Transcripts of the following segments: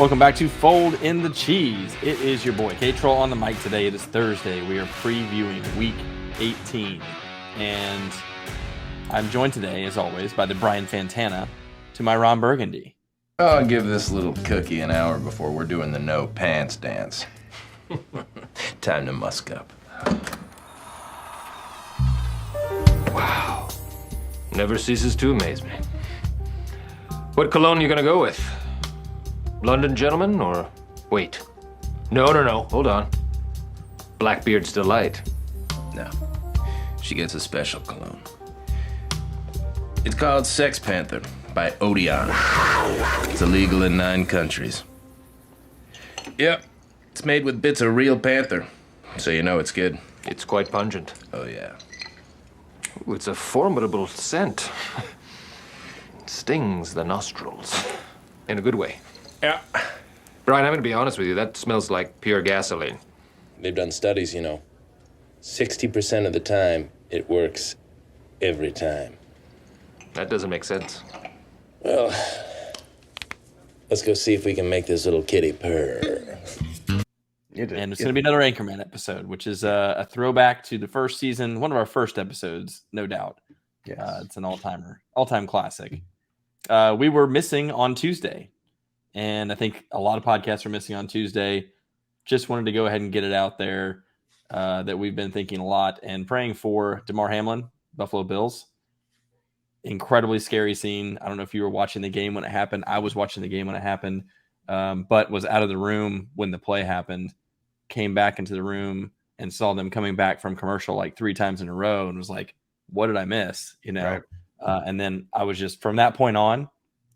Welcome back to Fold in the Cheese. It is your boy K-Troll on the mic today. It is Thursday. We are previewing Week 18. And I'm joined today, as always, by the Brian Fantana to my Ron Burgundy. I'll give this little cookie an hour before we're doing the no pants dance. Time to musk up. Wow. Never ceases to amaze me. What cologne are you gonna go with? London Gentleman or... Wait. No. Hold on. Blackbeard's Delight. No. She gets a special cologne. It's called Sex Panther by Odin. It's illegal in 9 countries. Yep. It's made with bits of real panther, so you know it's good. It's quite pungent. Oh, yeah. Ooh, it's a formidable scent. It stings the nostrils. In a good way. Yeah. Brian, I'm gonna be honest with you. That smells like pure gasoline. They've done studies, 60% of the time, it works every time. That doesn't make sense. Well, let's go see if we can make this little kitty purr. And it's going to be another Anchorman episode, which is a throwback to the first season, one of our first episodes, no doubt. Yes. It's an all-time classic. We were missing on Tuesday, and I think a lot of podcasts are missing on Tuesday. Just wanted to go ahead and get it out there that we've been thinking a lot and praying for Damar Hamlin, Buffalo Bills. Incredibly scary scene. I don't know if you were watching the game when it happened. I was watching the game when it happened, but was out of the room when the play happened. Came back into the room and saw them coming back from commercial like 3 times in a row and was like, what did I miss? Right. And then I was just, from that point on,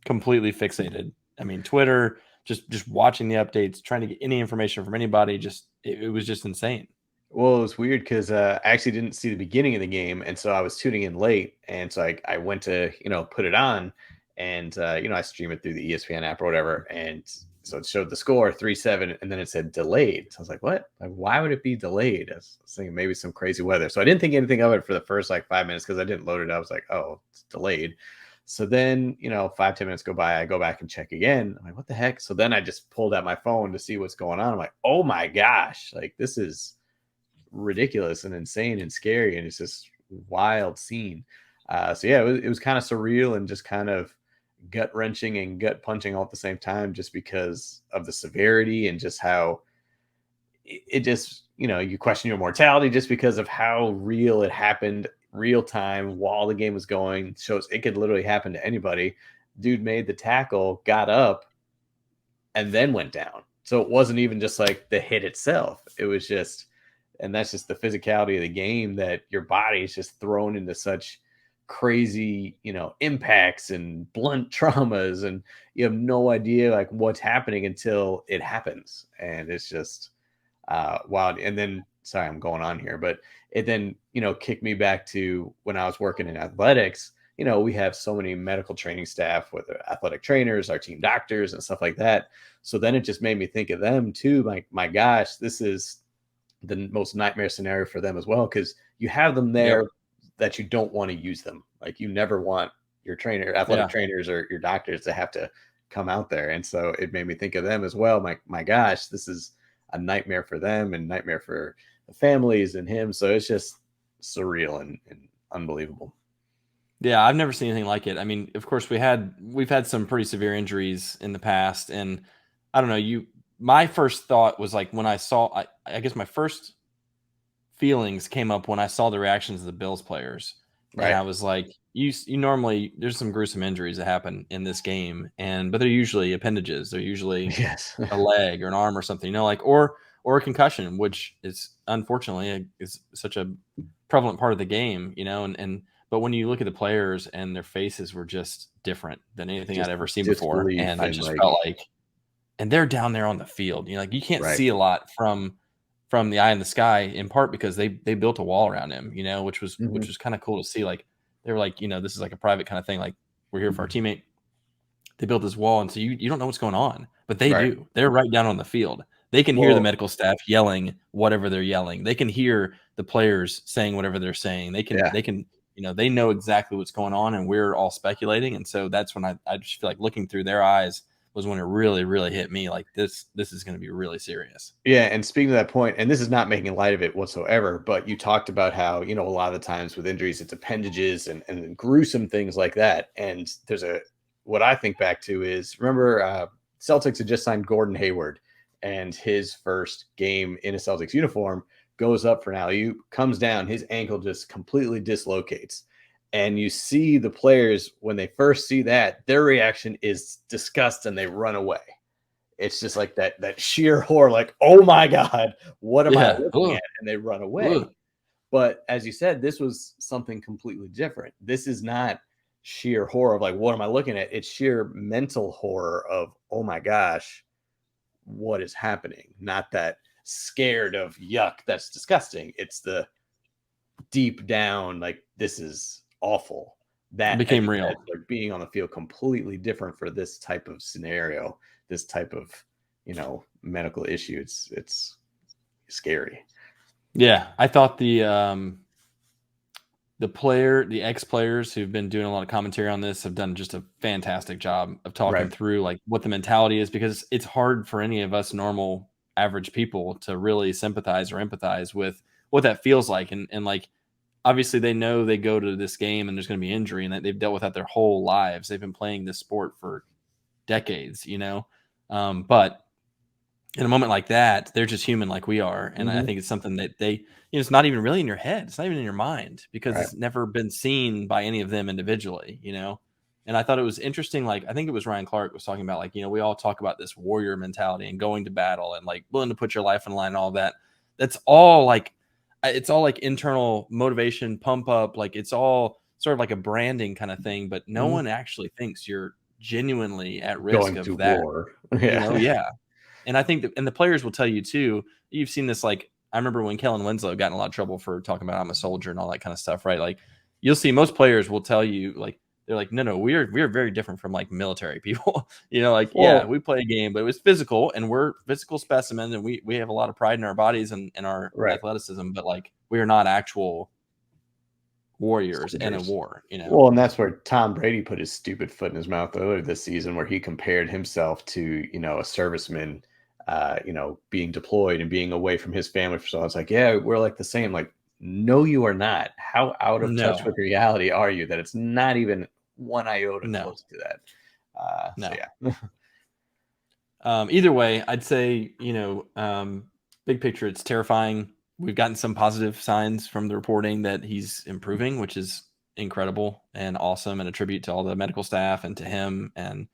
completely fixated. I mean, Twitter, just watching the updates, trying to get any information from anybody. It was just insane. Well, it was weird because I actually didn't see the beginning of the game, and so I was tuning in late, and so I went to put it on, and I stream it through the ESPN app or whatever, and so it showed the score 3-7, and then it said delayed. So I was like, what? Like, why would it be delayed? I was thinking maybe some crazy weather, so I didn't think anything of it for the first 5 minutes because I didn't load it. I was like, oh, it's delayed. So then 5-10 minutes go by, I go back and check again. I'm like, what the heck? So then I just pulled out my phone to see what's going on. I'm like, oh my gosh, like this is ridiculous and insane and scary, and it's this wild scene. So yeah, it was kind of surreal and just kind of gut wrenching and gut punching all at the same time, just because of the severity and just how it just you question your mortality just because of how real it happened, real time while the game was going. Shows it could literally happen to anybody. Dude made the tackle, got up, and then went down. So it wasn't even just like the hit itself. It was just. And that's just the physicality of the game, that your body is just thrown into such crazy, impacts and blunt traumas, and you have no idea like what's happening until it happens. And it's just wild. And then, sorry, I'm going on here, but it then, kicked me back to when I was working in athletics. We have so many medical training staff, with athletic trainers, our team doctors and stuff like that. So then it just made me think of them too. Like, my gosh, this is the most nightmare scenario for them as well, because you have them there that you don't want to use them. Like, you never want your athletic trainers or your doctors to have to come out there. And so it made me think of them as well. My gosh, this is a nightmare for them and nightmare for the families and him. So it's just surreal and unbelievable. Yeah, I've never seen anything like it. I mean, of course, we've had some pretty severe injuries in the past, and I don't know, my first thought was like when I saw, I guess my first feelings came up when I saw the reactions of the Bills players. Right. And I was like, you normally, there's some gruesome injuries that happen in this game, but they're usually appendages. They're usually a leg or an arm or something, or a concussion, which is unfortunately is such a prevalent part of the game, but when you look at the players and their faces were just different than anything I'd ever seen before. And I just felt like, and they're down there on the field. You can't see a lot from the eye in the sky, in part because they built a wall around him, which was kind of cool to see. Like, they were like, this is like a private kind of thing. Like, we're here for our teammate. They built this wall, and so you don't know what's going on, but they do. They're right down on the field. They can hear the medical staff yelling whatever they're yelling. They can hear the players saying whatever they're saying. They can they know exactly what's going on, and we're all speculating. And so that's when I just feel like looking through their eyes was when it really, really hit me. Like this is going to be really serious. Yeah, and speaking to that point, and this is not making light of it whatsoever, but you talked about how, a lot of the times with injuries, it's appendages and gruesome things like that. And what I think back to is, remember, Celtics had just signed Gordon Hayward, and his first game in a Celtics uniform goes up for an alley-oop, comes down, his ankle just completely dislocates. And you see the players, when they first see that, their reaction is disgust and they run away. It's just like that sheer horror, like, oh my God, what am I looking at? And they run away. Ugh. But as you said, this was something completely different. This is not sheer horror of like, what am I looking at? It's sheer mental horror of, oh my gosh, what is happening? Not that scared of yuck, that's disgusting. It's the deep down, like, this is awful. That became real. Like being on the field completely different for this type of scenario, this type of, medical issue. It's scary. Yeah. I thought the ex-players who've been doing a lot of commentary on this have done just a fantastic job of talking through like what the mentality is, because it's hard for any of us normal average people to really sympathize or empathize with what that feels like. And like, obviously they know they go to this game and there's going to be injury, and that they've dealt with that their whole lives. They've been playing this sport for decades, but in a moment like that, they're just human like we are. And I think it's something that they, it's not even really in your head. It's not even in your mind, because it's never been seen by any of them individually, And I thought it was interesting. Like, I think it was Ryan Clark was talking about, like, we all talk about this warrior mentality and going to battle and like willing to put your life on the line and all that. That's all like, it's all like internal motivation, pump up. Like, it's all sort of like a branding kind of thing, but no one actually thinks you're genuinely at risk going of to that. war. Yeah. And I think and the players will tell you too, you've seen this. Like, I remember when Kellen Winslow got in a lot of trouble for talking about I'm a soldier and all that kind of stuff, right? Like, you'll see most players will tell you, like, they're like, no, we're very different from like military people. Yeah, we play a game, but it was physical, and we're physical specimens, and we have a lot of pride in our bodies and our athleticism, but like, we are not actual warriors in a war, Well, and that's where Tom Brady put his stupid foot in his mouth earlier this season, where he compared himself to, a serviceman, being deployed and being away from his family for so long. It's like, yeah, we're like the same. Like, no, you are not. How out of touch with reality are you that it's not even one iota close to that? No. So, yeah. Either way, I'd say, big picture, it's terrifying. We've gotten some positive signs from the reporting that he's improving, which is incredible and awesome, and a tribute to all the medical staff and to him and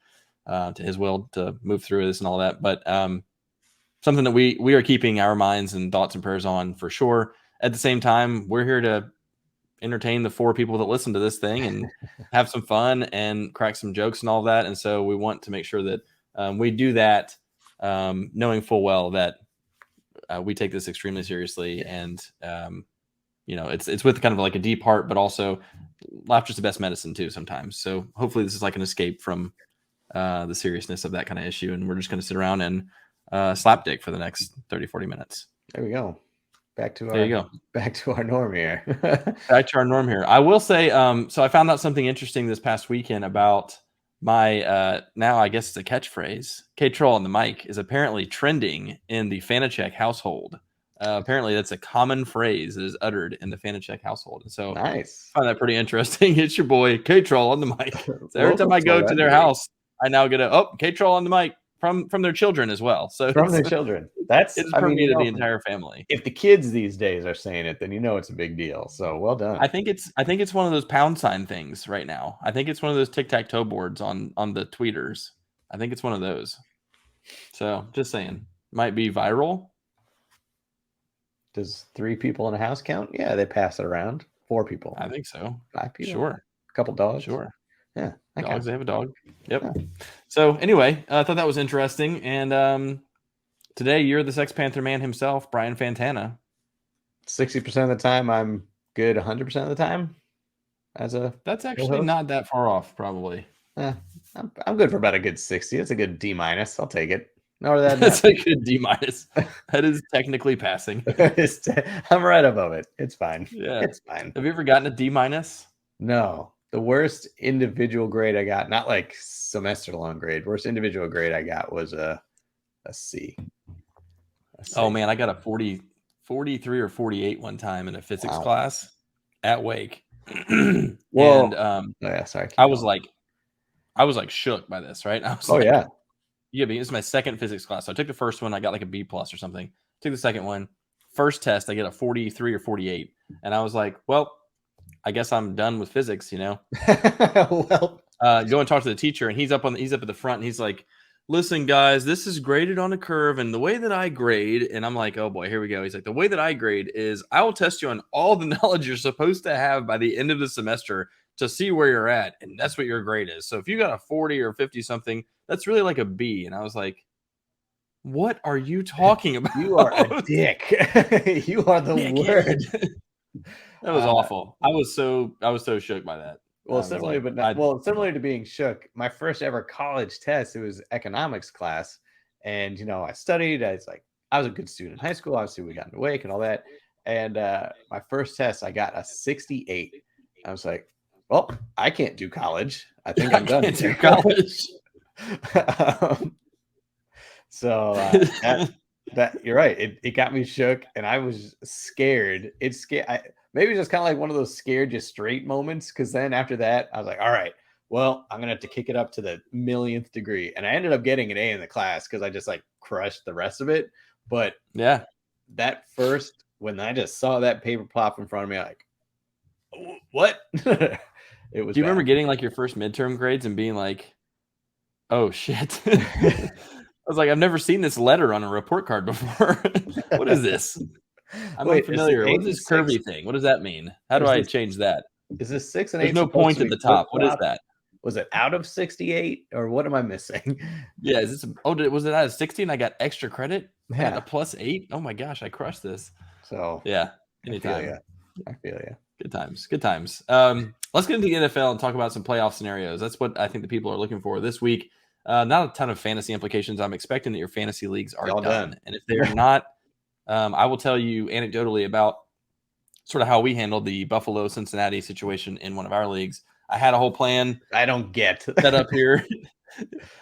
to his will to move through this and all that. But something that we are keeping our minds and thoughts and prayers on for sure. At the same time, we're here to entertain the 4 people that listen to this thing and have some fun and crack some jokes and all that. And so we want to make sure that we do that, knowing full well that we take this extremely seriously, and it's with kind of like a deep heart, but also laughter's the best medicine too sometimes. So hopefully this is like an escape from the seriousness of that kind of issue, and we're just going to sit around and slapdick for the next 30-40 minutes. There we go. Back to our norm here. Back to our norm here. I will say, so I found out something interesting this past weekend about my now I guess it's a catchphrase. K-Troll on the mic is apparently trending in the Fanachek household. Apparently that's a common phrase that is uttered in the Fanachek household. And so nice. I find that pretty interesting. It's your boy K-Troll on the mic. So every time I go to their house, I now get K-Troll on the mic from their children as well. So from their children. It's permeated the entire family. If the kids these days are saying it, then it's a big deal. So well done. I think it's one of those pound sign things right now. I think it's one of those tic-tac-toe boards on the tweeters. I think it's one of those. So just saying, might be viral. Does 3 people in a house count? Yeah, they pass it around. 4 people. I think so. 5 people. Sure. A couple dogs. Sure. Yeah. Dogs. They have a dog. Yep. Yeah. So anyway, I thought that was interesting. And today you're the Sex Panther man himself, Brian Fantana. 60% of the time I'm good. 100% of the time that's actually not that far off, probably. I'm good for about a good 60. It's a good D-. I'll take it. No, that's a good D-. That is technically passing. I'm right above it. It's fine. Yeah, it's fine. Have you ever gotten a D-? No. The worst individual grade I got, not like semester long grade, worst individual grade I got was a C. Oh man, I got a 43 or 48 one time in a physics Wow. class at Wake. Whoa. And Oh, yeah, sorry. I was like shook by this, right? I was Oh like, yeah. Yeah, because it's my second physics class. So I took the first one, I got like a B plus or something. Took the second one. First test, I get a 43 or 48. And I was like, well, I guess I'm done with physics, you know. Well, Go and talk to the teacher, and he's up at the front, and he's like, listen, guys, this is graded on a curve, and the way that I grade, and I'm like, oh boy, here we go. He's like, the way that I grade is I will test you on all the knowledge you're supposed to have by the end of the semester to see where you're at, and that's what your grade is. So if you got a 40 or 50 something, that's really like a B. And I was like, what are you talking about? you are a dick. You are the worst. That was awful. I was so shook by that. Well, similarly, similar to being shook, my first ever college test, it was economics class. And, I studied. I was a good student in high school. Obviously, we got into Wake and all that. And my first test, I got a 68. I was like, well, I can't do college. I think I'm done. Can't do college. So that you're right. It got me shook, and I was scared. It scared. Maybe just kind of like one of those scared you straight moments. Because then after that, I was like, all right, well, I'm gonna have to kick it up to the millionth degree. And I ended up getting an A in the class because I just like crushed the rest of it. But yeah, that first, when I just saw that paper plop in front of me, I'm like, what? It was. Do you remember getting like your first midterm grades and being like, oh shit? I was like, I've never seen this letter on a report card before. What is this? I'm unfamiliar. What is this curvy thing? What does that mean? How do I change that? Is this 6 and 8? There's no point at the top. What is that? Was it out of 68 or what am I missing? Yeah, is this? Was it out of 60 and I got extra credit? Yeah, I got a +8. Oh my gosh, I crushed this. So yeah, anytime. I feel you. Good times. Good times. Let's get into the NFL and talk about some playoff scenarios. That's what I think the people are looking for this week. Not a ton of fantasy implications. I'm expecting that your fantasy leagues are done. And if they're not, I will tell you anecdotally about sort of how we handled the Buffalo-Cincinnati situation in one of our leagues. I had a whole plan. I don't get set up here.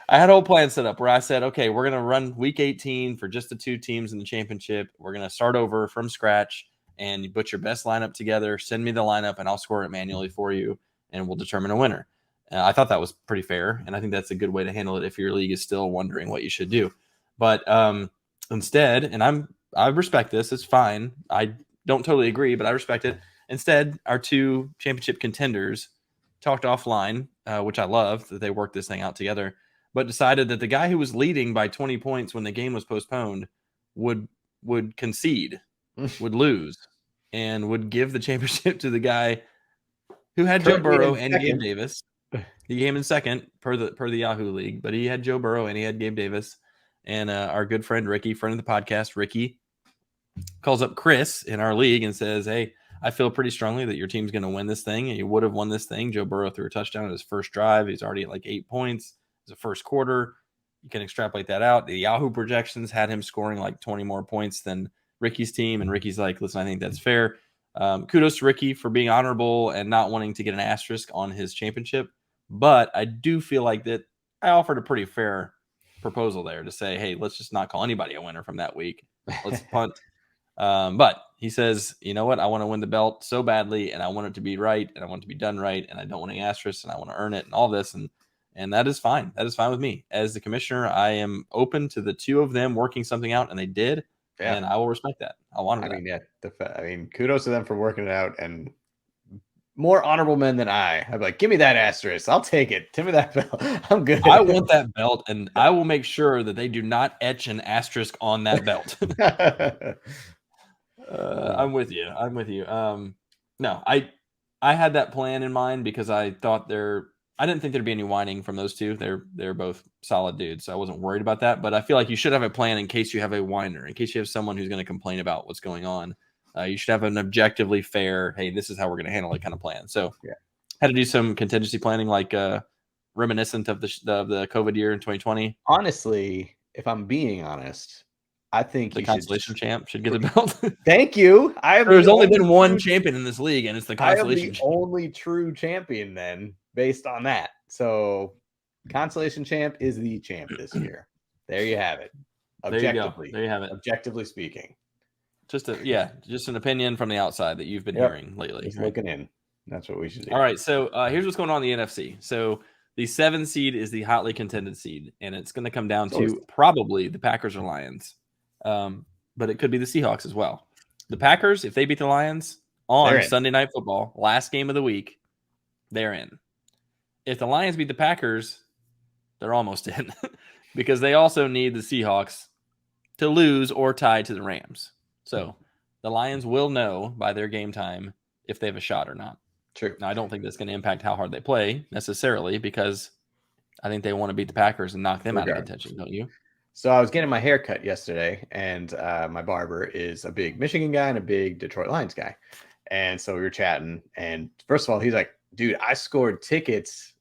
I had a whole plan set up where I said, okay, we're going to run week 18 for just the two teams in the championship. We're going to start over from scratch and you put your best lineup together. Send me the lineup and I'll score it manually for you and we'll determine a winner. I thought that was pretty fair, and I think that's a good way to handle it if your league is still wondering what you should do. But instead, and I respect this, it's fine. I don't totally agree, but I respect it. Instead, our two championship contenders talked offline, which I love that they worked this thing out together, but decided that the guy who was leading by 20 points when the game was postponed would concede, would lose, and would give the championship to the guy who had Joe Burrow and Gabe Davis. He came in second per the Yahoo League, but he had Joe Burrow and he had Gabe Davis. And our good friend Ricky, friend of the podcast, Ricky, calls up Chris in our league and says, hey, I feel pretty strongly that your team's going to win this thing, and you would have won this thing. Joe Burrow threw a touchdown at his first drive. He's already at like 8 points. It's the first quarter. You can extrapolate that out. The Yahoo projections had him scoring like 20 more points than Ricky's team, and Ricky's like, listen, I think that's fair. Kudos to Ricky for being honorable and not wanting to get an asterisk on his championship. But I do feel like that I offered a pretty fair proposal there to say, hey, let's just not call anybody a winner from that week. Let's punt. But he says, you know what? I want to win the belt so badly, and I want it to be right, and I want it to be done right, and I don't want any asterisks, and I want to earn it, and all this, and that is fine. That is fine with me. As the commissioner, I am open to the two of them working something out, and they did, and I will respect that. I'll honor that. I mean, kudos to them for working it out, and more honorable men than I'm like, give me that asterisk. I'll take it. Give me that belt. I'm good. I want that belt, and I will make sure that they do not etch an asterisk on that belt. I'm with you. No, I had that plan in mind because I thought I didn't think there'd be any whining from those two. They're both solid dudes, so I wasn't worried about that. But I feel like you should have a plan in case you have a whiner, in case you have someone who's going to complain about what's going on. You should have an objectively fair, hey, this is how we're going to handle it kind of plan. So had to do some contingency planning, like reminiscent of the COVID year in 2020. Honestly, if I'm being honest, I think The you should. consolation champ should get the belt. Thank you. There's only been one champion in this league, and it's the I am consolation the champ. only true champion then, based on that. So, consolation champ is the champ this year. There you have it. Objectively, There you have it. Objectively speaking, Just an opinion from the outside that you've been hearing lately. Just right? looking in. That's what we should do. All right, so here's what's going on in the NFC. So the 7 seed is the hotly contended seed, and it's going to come down to probably the Packers or Lions, but it could be the Seahawks as well. The Packers, if they beat the Lions on Sunday Night Football, last game of the week, they're in. If the Lions beat the Packers, they're almost in because they also need the Seahawks to lose or tie to the Rams. So the Lions will know by their game time if they have a shot or not. True. Now, I don't think that's going to impact how hard they play necessarily because I think they want to beat the Packers and knock them out of contention, don't you? So I was getting my hair cut yesterday, and my barber is a big Michigan guy and a big Detroit Lions guy. And so we were chatting, and first of all, he's like, dude, I scored tickets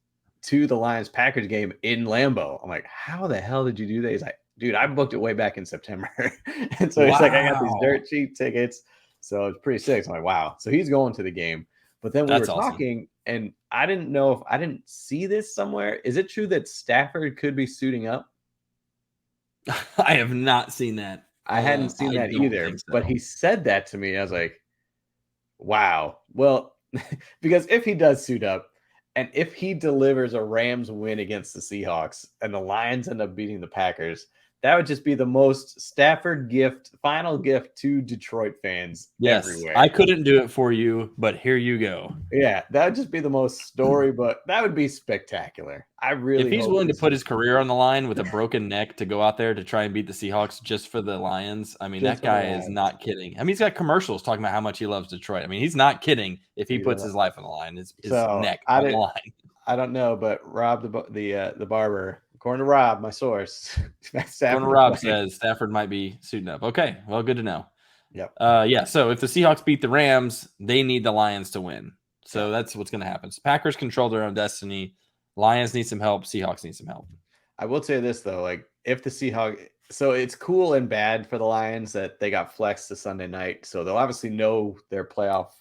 to the Lions-Packers game in Lambeau. I'm like, how the hell did you do that? He's like, dude, I booked it way back in September. And so he's like, I got these dirt cheap tickets. So it's pretty sick. So I'm like, wow. So he's going to the game. But then we were talking, and I didn't know if I didn't see this somewhere. Is it true that Stafford could be suiting up? I have not seen that. I hadn't seen that either, but he said that to me. I was like, wow. Well, because if he does suit up and if he delivers a Rams win against the Seahawks and the Lions end up beating the Packers, that would just be the most Stafford final gift to Detroit fans everywhere. I couldn't do it for you, but here you go. Yeah, that would just be the most story, but that would be spectacular. If he's willing to put his career on the line with a broken neck to go out there to try and beat the Seahawks just for the Lions, I mean, that guy is not kidding. I mean, he's got commercials talking about how much he loves Detroit. I mean, he's not kidding if he puts his life on the line, his neck on the line. I don't know, but Rob, the barber, according to Rob, my source, Rob says Stafford might be suiting up. Okay, well, good to know. Yep. So if the Seahawks beat the Rams, they need the Lions to win. So that's what's going to happen. So Packers control their own destiny. Lions need some help. Seahawks need some help. I will say this, though. Like, if the Seahawks... So it's cool and bad for the Lions that they got flexed to Sunday night. So they'll obviously know their playoff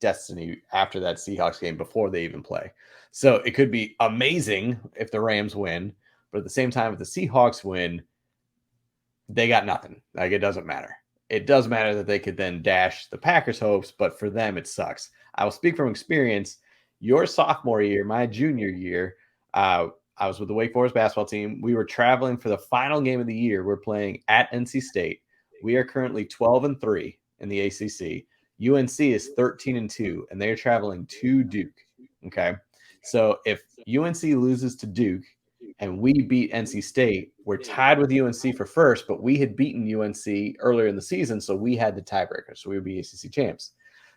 destiny after that Seahawks game before they even play. So it could be amazing if the Rams win. But at the same time, if the Seahawks win, they got nothing. Like, it doesn't matter. It does matter that they could then dash the Packers' hopes, but for them, it sucks. I will speak from experience. Your sophomore year, my junior year, I was with the Wake Forest basketball team. We were traveling for the final game of the year. We're playing at NC State. We are currently 12-3 in the ACC. UNC is 13-2, and they're traveling to Duke. Okay, so if UNC loses to Duke and we beat NC State, we're tied with UNC for first, but we had beaten UNC earlier in the season, so we had the tiebreaker. So we would be ACC champs.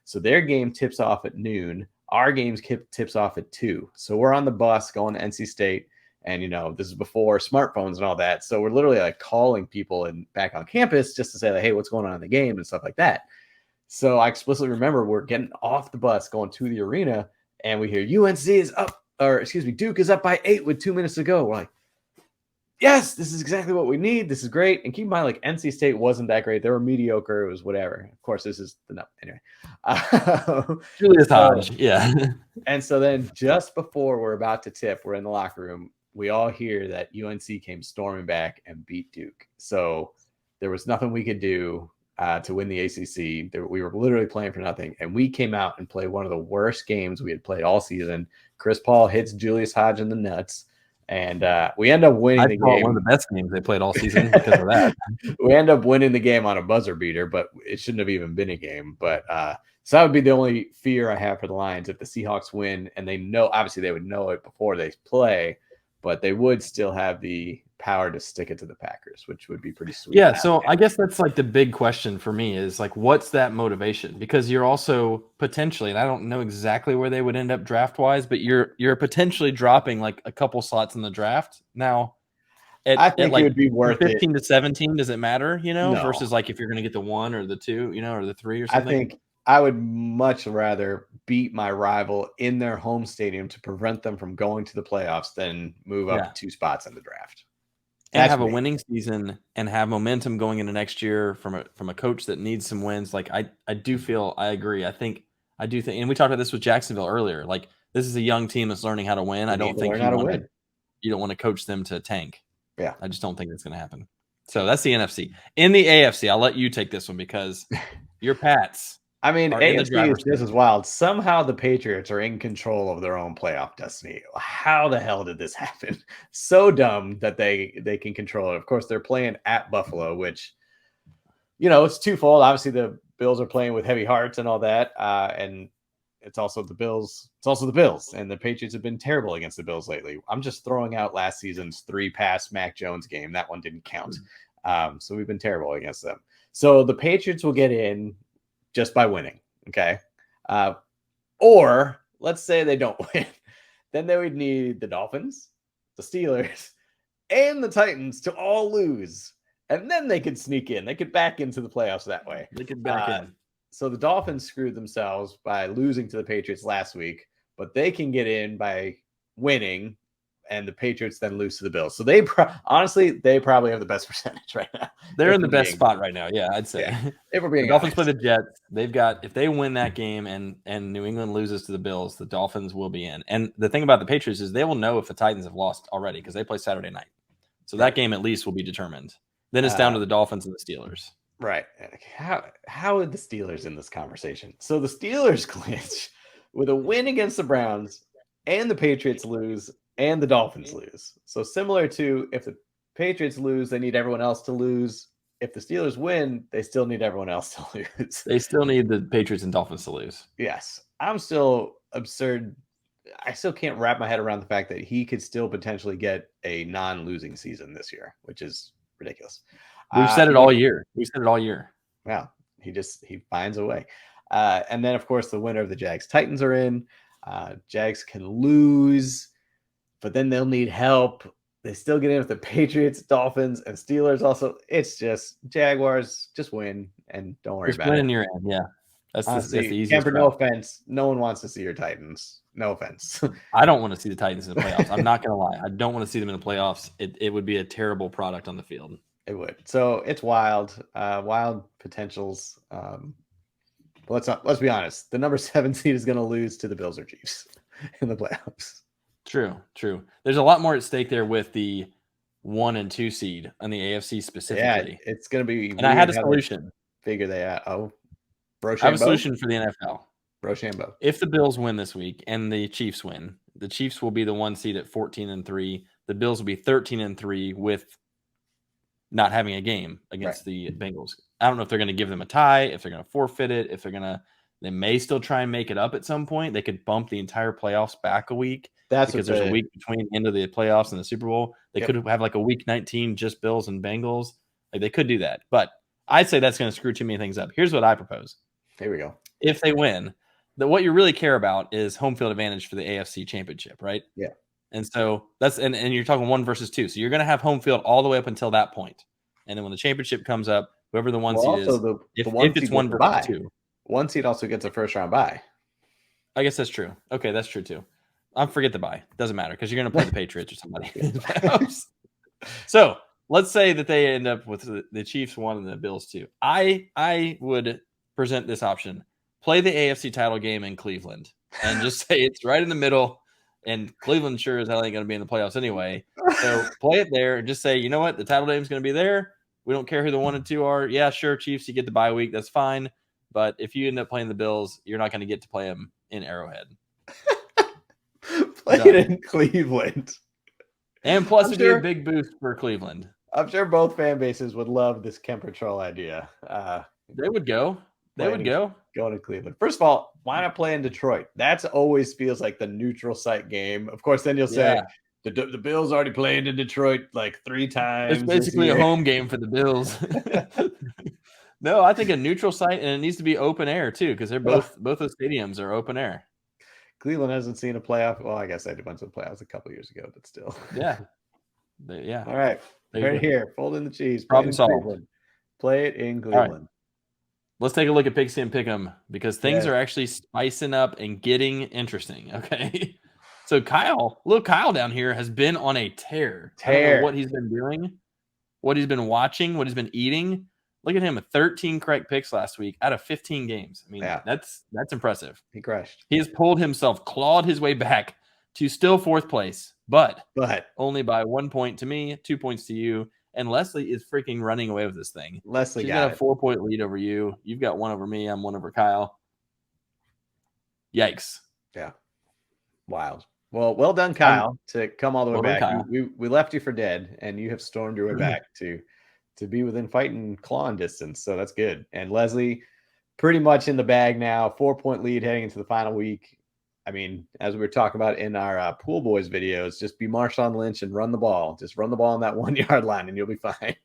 So their game tips off at noon. Our game tips off at 2. So we're on the bus going to NC State. And, this is before smartphones and all that. So we're literally like calling people and back on campus just to say, like, hey, what's going on in the game and stuff like that. So I explicitly remember we're getting off the bus going to the arena and we hear Duke is up by 8 with 2 minutes to go. We're like, yes, this is exactly what we need. This is great. And keep in mind, like, NC State wasn't that great. They were mediocre. It was whatever. Of course, this is the anyway. Julius Hodge, yeah. And so then just before we're about to tip, we're in the locker room. We all hear that UNC came storming back and beat Duke. So there was nothing we could do to win the ACC. We were literally playing for nothing. And we came out and played one of the worst games we had played all season. Chris Paul hits Julius Hodge in the nuts. And we end up winning the game. One of the best games they played all season because of that. We end up winning the game on a buzzer beater, but it shouldn't have even been a game. But so that would be the only fear I have for the Lions. If the Seahawks win, and they know, obviously they would know it before they play, but they would still have the power to stick it to the Packers, which would be pretty sweet. Yeah, so I guess that's like the big question for me is like, what's that motivation? Because you're also potentially, and I don't know exactly where they would end up draft-wise, but you're potentially dropping like a couple slots in the draft. Now, I think it would be worth 15 to 17, does it matter, No. versus like if you're going to get the 1 or the 2, or the 3 or something? I think I would much rather beat my rival in their home stadium to prevent them from going to the playoffs than move up 2 spots in the draft. and That's have a me. winning season and have momentum going into next year from a coach that needs some wins. Like I do feel I agree. I do think, and we talked about this with Jacksonville earlier. Like this is a young team that's learning how to win. They I need don't to think learn how to win. you don't want to coach them to tank. Yeah. I just don't think that's going to happen. So that's the NFC. In the AFC, I'll let you take this one because your Pats. I mean, Are in the AFC is driver's just seat. as wild. Somehow the Patriots are in control of their own playoff destiny. How the hell did this happen? So dumb that they can control it. Of course, they're playing at Buffalo, which, it's twofold. Obviously, the Bills are playing with heavy hearts and all that, and it's also the Bills. It's also the Bills, and the Patriots have been terrible against the Bills lately. I'm just throwing out last season's 3-pass Mac Jones game. That one didn't count. So we've been terrible against them. So the Patriots will get in just by winning. Okay. Or let's say they don't win. Then they would need the Dolphins, the Steelers, and the Titans to all lose. And then they could sneak in. They could back into the playoffs that way. They could back in. So the Dolphins screwed themselves by losing to the Patriots last week, but they can get in by winning, and the Patriots then lose to the Bills. So honestly, they probably have the best percentage right now. They're in the best spot right now. Yeah, I'd say. Yeah, if we're being the Dolphins honest. play the Jets. They've got, if they win that game and New England loses to the Bills, the Dolphins will be in. And the thing about the Patriots is they will know if the Titans have lost already because they play Saturday night. So that game at least will be determined. Then it's down to the Dolphins and the Steelers. Right. How are the Steelers in this conversation? So the Steelers clinch with a win against the Browns, and the Patriots lose, and the Dolphins lose. So similar to if the Patriots lose, they need everyone else to lose. If the Steelers win, they still need everyone else to lose. They still need the Patriots and Dolphins to lose. Yes. I'm still absurd. I still can't wrap my head around the fact that he could still potentially get a non-losing season this year, which is ridiculous. We've said it all year. We've said it all year. Well, he finds a way. And then, of course, the winner of the Jags Titans are in. Jags can lose, but then they'll need help. They still get in with the Patriots, Dolphins, and Steelers. Also, it's just Jaguars. Just win and don't worry about it. Win in your end, yeah. That's the easiest. Kemper, no offense. No one wants to see your Titans. No offense. I don't want to see the Titans in the playoffs. I'm not going to lie. I don't want to see them in the playoffs. It would be a terrible product on the field. It would. So it's wild potentials. But let's be honest. The number 7 seed is going to lose to the Bills or Chiefs in the playoffs. True. There's a lot more at stake there with the 1 and 2 seed on the AFC specifically. Yeah, it's going to be. And I had a solution. Figure that out. Oh, Rochambeau? I have a solution for the NFL. Rochambeau. If the Bills win this week and the Chiefs win, the Chiefs will be the 1 seed at 14-3. The Bills will be 13-3 with not having a game against the Bengals. I don't know if they're going to give them a tie, if they're going to forfeit it, if they may still try and make it up at some point. They could bump the entire playoffs back a week. Because there's a week between the end of the playoffs and the Super Bowl. They could have like a week 19, just Bills and Bengals. Like they could do that. But I'd say that's going to screw too many things up. Here's what I propose. Here we go. If they win, what you really care about is home field advantage for the AFC Championship, right? Yeah. And so that's and you're talking 1 versus 2. So you're going to have home field all the way up until that point. And then when the championship comes up, whoever the 1 seed is, if it's 1 versus 2. 1 seed also gets a first round bye. I guess that's true. Okay, that's true too. Forget the bye. Doesn't matter because you're going to play the Patriots or somebody. So let's say that they end up with the Chiefs 1 and the Bills 2. I would present this option. Play the AFC title game in Cleveland and just say it's right in the middle. And Cleveland sure as hell ain't going to be in the playoffs anyway. So play it there and just say, you know what? The title game is going to be there. We don't care who the 1 and 2 are. Yeah, sure, Chiefs, you get the bye week. That's fine. But if you end up playing the Bills, you're not going to get to play them in Arrowhead. Play it in Cleveland. And plus, it'd be a big boost for Cleveland. I'm sure both fan bases would love this Kemper troll idea. They would go. Going to Cleveland. First of all, why not play in Detroit? That's always feels like the neutral site game. Of course, then you'll say the Bills already played in Detroit like 3 times. It's basically a home game for the Bills. No, I think a neutral site, and it needs to be open air too, because they're both those stadiums are open air. Cleveland hasn't seen a playoff. Well, I guess they went to the playoffs a couple years ago, but still. Yeah. All right. Right here. Fold in the cheese. Problem solved. Play it in Cleveland. Right. Let's take a look at Pigskin Pick'em because things are actually spicing up and getting interesting. Okay. So Kyle down here has been on a tear. I don't know what he's been doing. what he's been watching, what he's been eating. Look at him with 13 correct picks last week out of 15 games. I mean, that's impressive. He crushed. He has pulled himself, clawed his way back to still 4th place, but only by 1 point to me, 2 points to you. And Leslie is freaking running away with this thing. Leslie She's got a 4-point lead over you. You've got 1 over me. I'm 1 over Kyle. Yikes. Yeah. Wild. Well done, Kyle, to come all the way back. We left you for dead, and you have stormed your way back to be within fighting clawing distance. So that's good. And Leslie, pretty much in the bag now. 4-point lead heading into the final week. I mean, as we were talking about in our Pool Boys videos, just be Marshawn Lynch and run the ball. Just run the ball on that 1-yard line, and you'll be fine.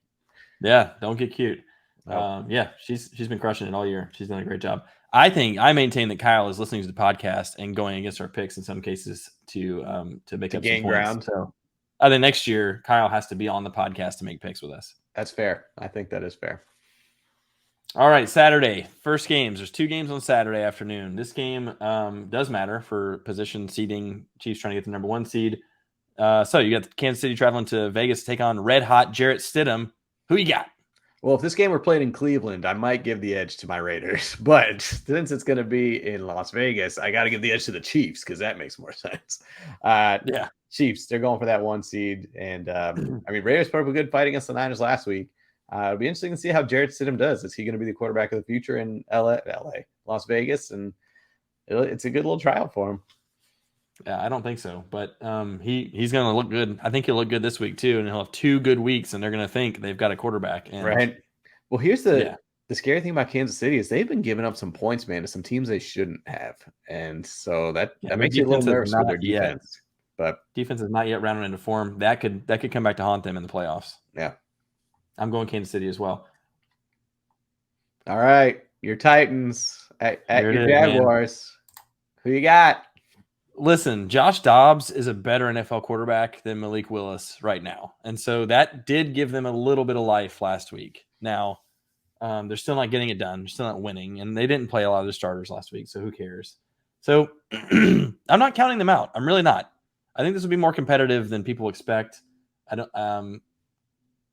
Yeah, don't get cute. Nope. Yeah, she's been crushing it all year. She's done a great job. I maintain that Kyle is listening to the podcast and going against our picks in some cases to make up gain some ground. Points. So I think next year Kyle has to be on the podcast to make picks with us. That's fair. I think that is fair. All right, Saturday, first games. There's 2 games on Saturday afternoon. This game does matter for position seeding. Chiefs trying to get the number 1 seed. So you got Kansas City traveling to Vegas to take on red hot Jarrett Stidham. Who you got? Well, if this game were played in Cleveland, I might give the edge to my Raiders. But since it's going to be in Las Vegas, I got to give the edge to the Chiefs because that makes more sense. Yeah. Chiefs, they're going for that 1 seed. And, Raiders put up a good fight against the Niners last week. It'll be interesting to see how Jarrett Stidham does. Is he going to be the quarterback of the future in Las Vegas? And it's a good little trial for him. Yeah, I don't think so, but he's going to look good. I think he'll look good this week too, and he'll have 2 good weeks, and they're going to think they've got a quarterback. And, right. Well, here's the scary thing about Kansas City is they've been giving up some points, man, to some teams they shouldn't have, and so that makes you a little nervous with their defense. But defense is not yet rounded into form. That could come back to haunt them in the playoffs. Yeah, I'm going Kansas City as well. All right, your Titans at your Jaguars. Man. Who you got? Listen, Josh Dobbs is a better NFL quarterback than Malik Willis right now. And so that did give them a little bit of life last week. Now, they're still not getting it done. They're still not winning. And they didn't play a lot of their starters last week, so who cares? So I'm not counting them out. I'm really not. I think this will be more competitive than people expect. The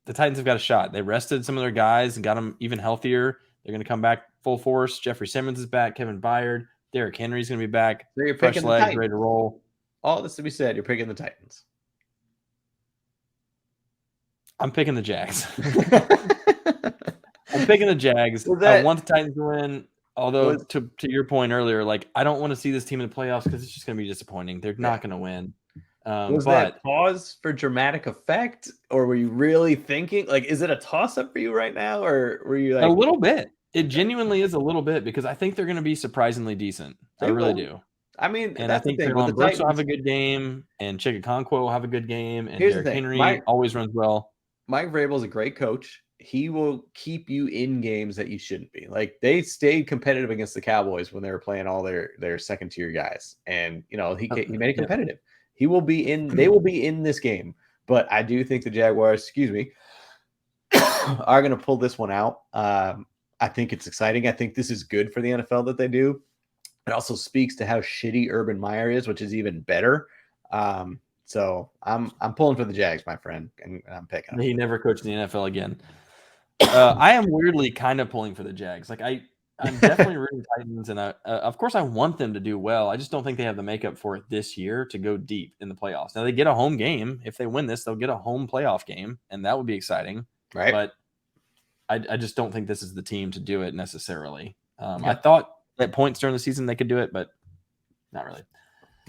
Titans have got a shot. They rested some of their guys and got them even healthier. They're going to come back full force. Jeffrey Simmons is back. Kevin Byard. Derrick Henry's going to be back. So you're fresh picking legs, ready to roll. All this to be said, you're picking the Titans. I'm picking the Jags. I'm picking the Jags. I want the Titans to win. Although, to your point earlier, like I don't want to see this team in the playoffs because it's just going to be disappointing. They're not going to win. Was that pause for dramatic effect, or were you really thinking? Like, is it a toss-up for you right now, or were you like a little bit? It genuinely is a little bit because I think they're going to be surprisingly decent. I really do. I mean, and I think Traylon Burks will have a good game, and Chigakonkwo will have a good game, and Derrick Henry always runs well. Mike Vrabel is a great coach. He will keep you in games that you shouldn't be. Like they stayed competitive against the Cowboys when they were playing all their second-tier guys, and he made it competitive. He will be in. They will be in this game, but I do think the Jaguars, are going to pull this one out. I think it's exciting. I think this is good for the NFL that they do. It also speaks to how shitty Urban Meyer is, which is even better. So I'm pulling for the Jags, my friend, and I'm picking. He never coached in the NFL again. I am weirdly kind of pulling for the Jags. Like I'm definitely rooting Titans, and of course I want them to do well. I just don't think they have the makeup for it this year to go deep in the playoffs. Now they get a home game. If they win this, they'll get a home playoff game, and that would be exciting. Right. But I just don't think this is the team to do it necessarily. I thought at points during the season they could do it, but not really.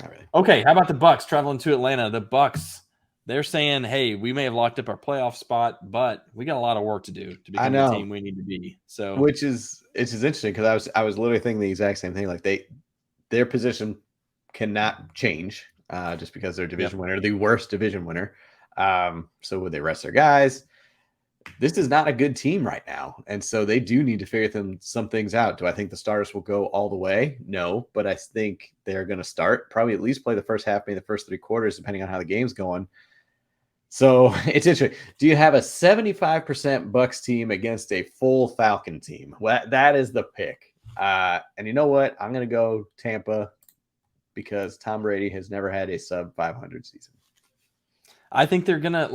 Not really. Okay, how about the Bucs traveling to Atlanta? The Bucs, they're saying, hey, we may have locked up our playoff spot, but we got a lot of work to do to become the team we need to be. So, which is interesting because I was literally thinking the exact same thing. Like their position cannot change just because they're division winner, the worst division winner. So would they rest their guys? This is not a good team right now. And so they do need to figure some things out. Do I think the starters will go all the way? No, but I think they're going to start, probably at least play the first half, maybe the first 3 quarters, depending on how the game's going. So it's interesting. Do you have a 75% Bucs team against a full Falcon team? Well, that is the pick. And you know what? I'm going to go Tampa because Tom Brady has never had a sub 500 season. I think they're going to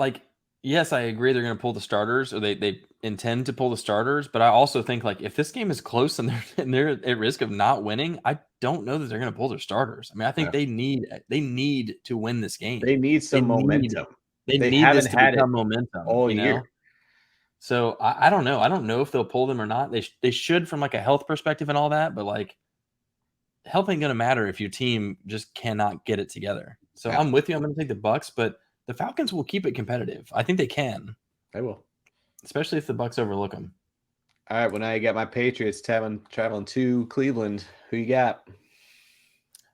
yes, I agree they're going to pull the starters, or they intend to pull the starters. But I also think like if this game is close and they're at risk of not winning, I don't know that they're going to pull their starters. I mean, I think Yeah. they need to win this game. They need They some need momentum. they They need haven't this to had it become momentum. all You know. year. So I don't know. I don't know if they'll pull them or not. They should from like a health perspective and all that. But like health ain't going to matter if your team just cannot get it together. So Yeah, I'm with you. I'm going to take the Bucks, but the Falcons will keep it competitive. I think they can, they will. especially if the Bucks overlook them. All right, well, now you got my Patriots traveling to Cleveland. Who you got?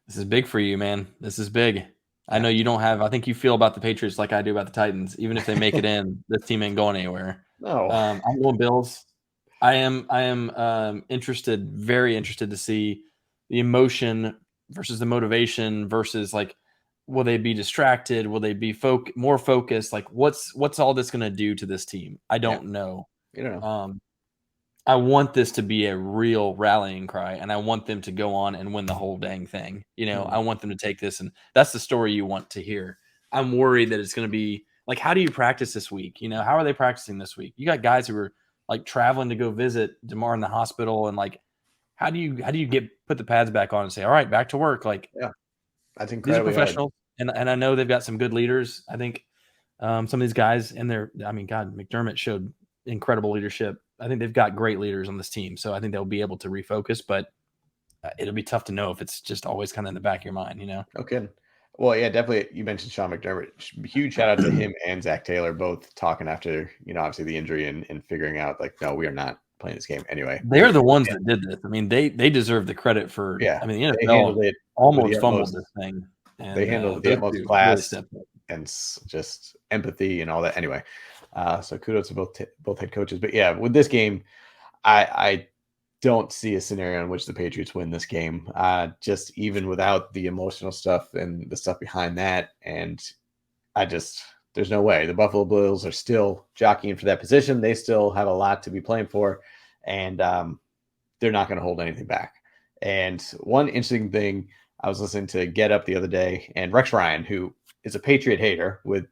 This is big for you, man. This is big. I Yeah. know you don't have. I think you feel about the Patriots like I do about the Titans. Even if they make it in, this team ain't going anywhere. No. I'm going Bills. I am interested, very interested to see the emotion versus the motivation versus like, will they be distracted? Will they be more focused? Like, what's all this going to do to this team? I Yeah. don't know. You don't know. I want this to be a real rallying cry, and I want them to go on and win the whole dang thing. You know, I want them to take this, and that's the story you want to hear. I'm worried that it's going to be like, how do you practice this week? You know, how are they practicing this week? You got guys who are like traveling to go visit DeMar in the hospital, and like, how do you put the pads back on and say, all right, back to work? Like, Yeah, that's these are incredibly hard. professionals, and I know they've got some good leaders. I think some of these guys and I mean, God, McDermott showed incredible leadership. I think they've got great leaders on this team, so I think they'll be able to refocus. But it'll be tough to know if it's just always kind of in the back of your mind, you know. Okay. Well, yeah, definitely. You mentioned Sean McDermott. Huge shout out to him and Zach Taylor, both talking after, obviously the injury and figuring out like, no, we are not playing this game anyway. They're the ones that did this. I mean, they deserve the credit for. Yeah, I mean, the they NFL handled it almost with the fumbled utmost. this thing. And, They handled it with the those utmost two class really stepped up. and just empathy and all that. Anyway, so kudos to both head coaches. But yeah, with this game, I don't see a scenario in which the Patriots win this game. Just even without the emotional stuff and the stuff behind that, and there's no way. The Buffalo Bills are still jockeying for that position. They still have a lot to be playing for, and they're not going to hold anything back. And one interesting thing, I was listening to Get Up the other day, and Rex Ryan, who is a Patriot hater with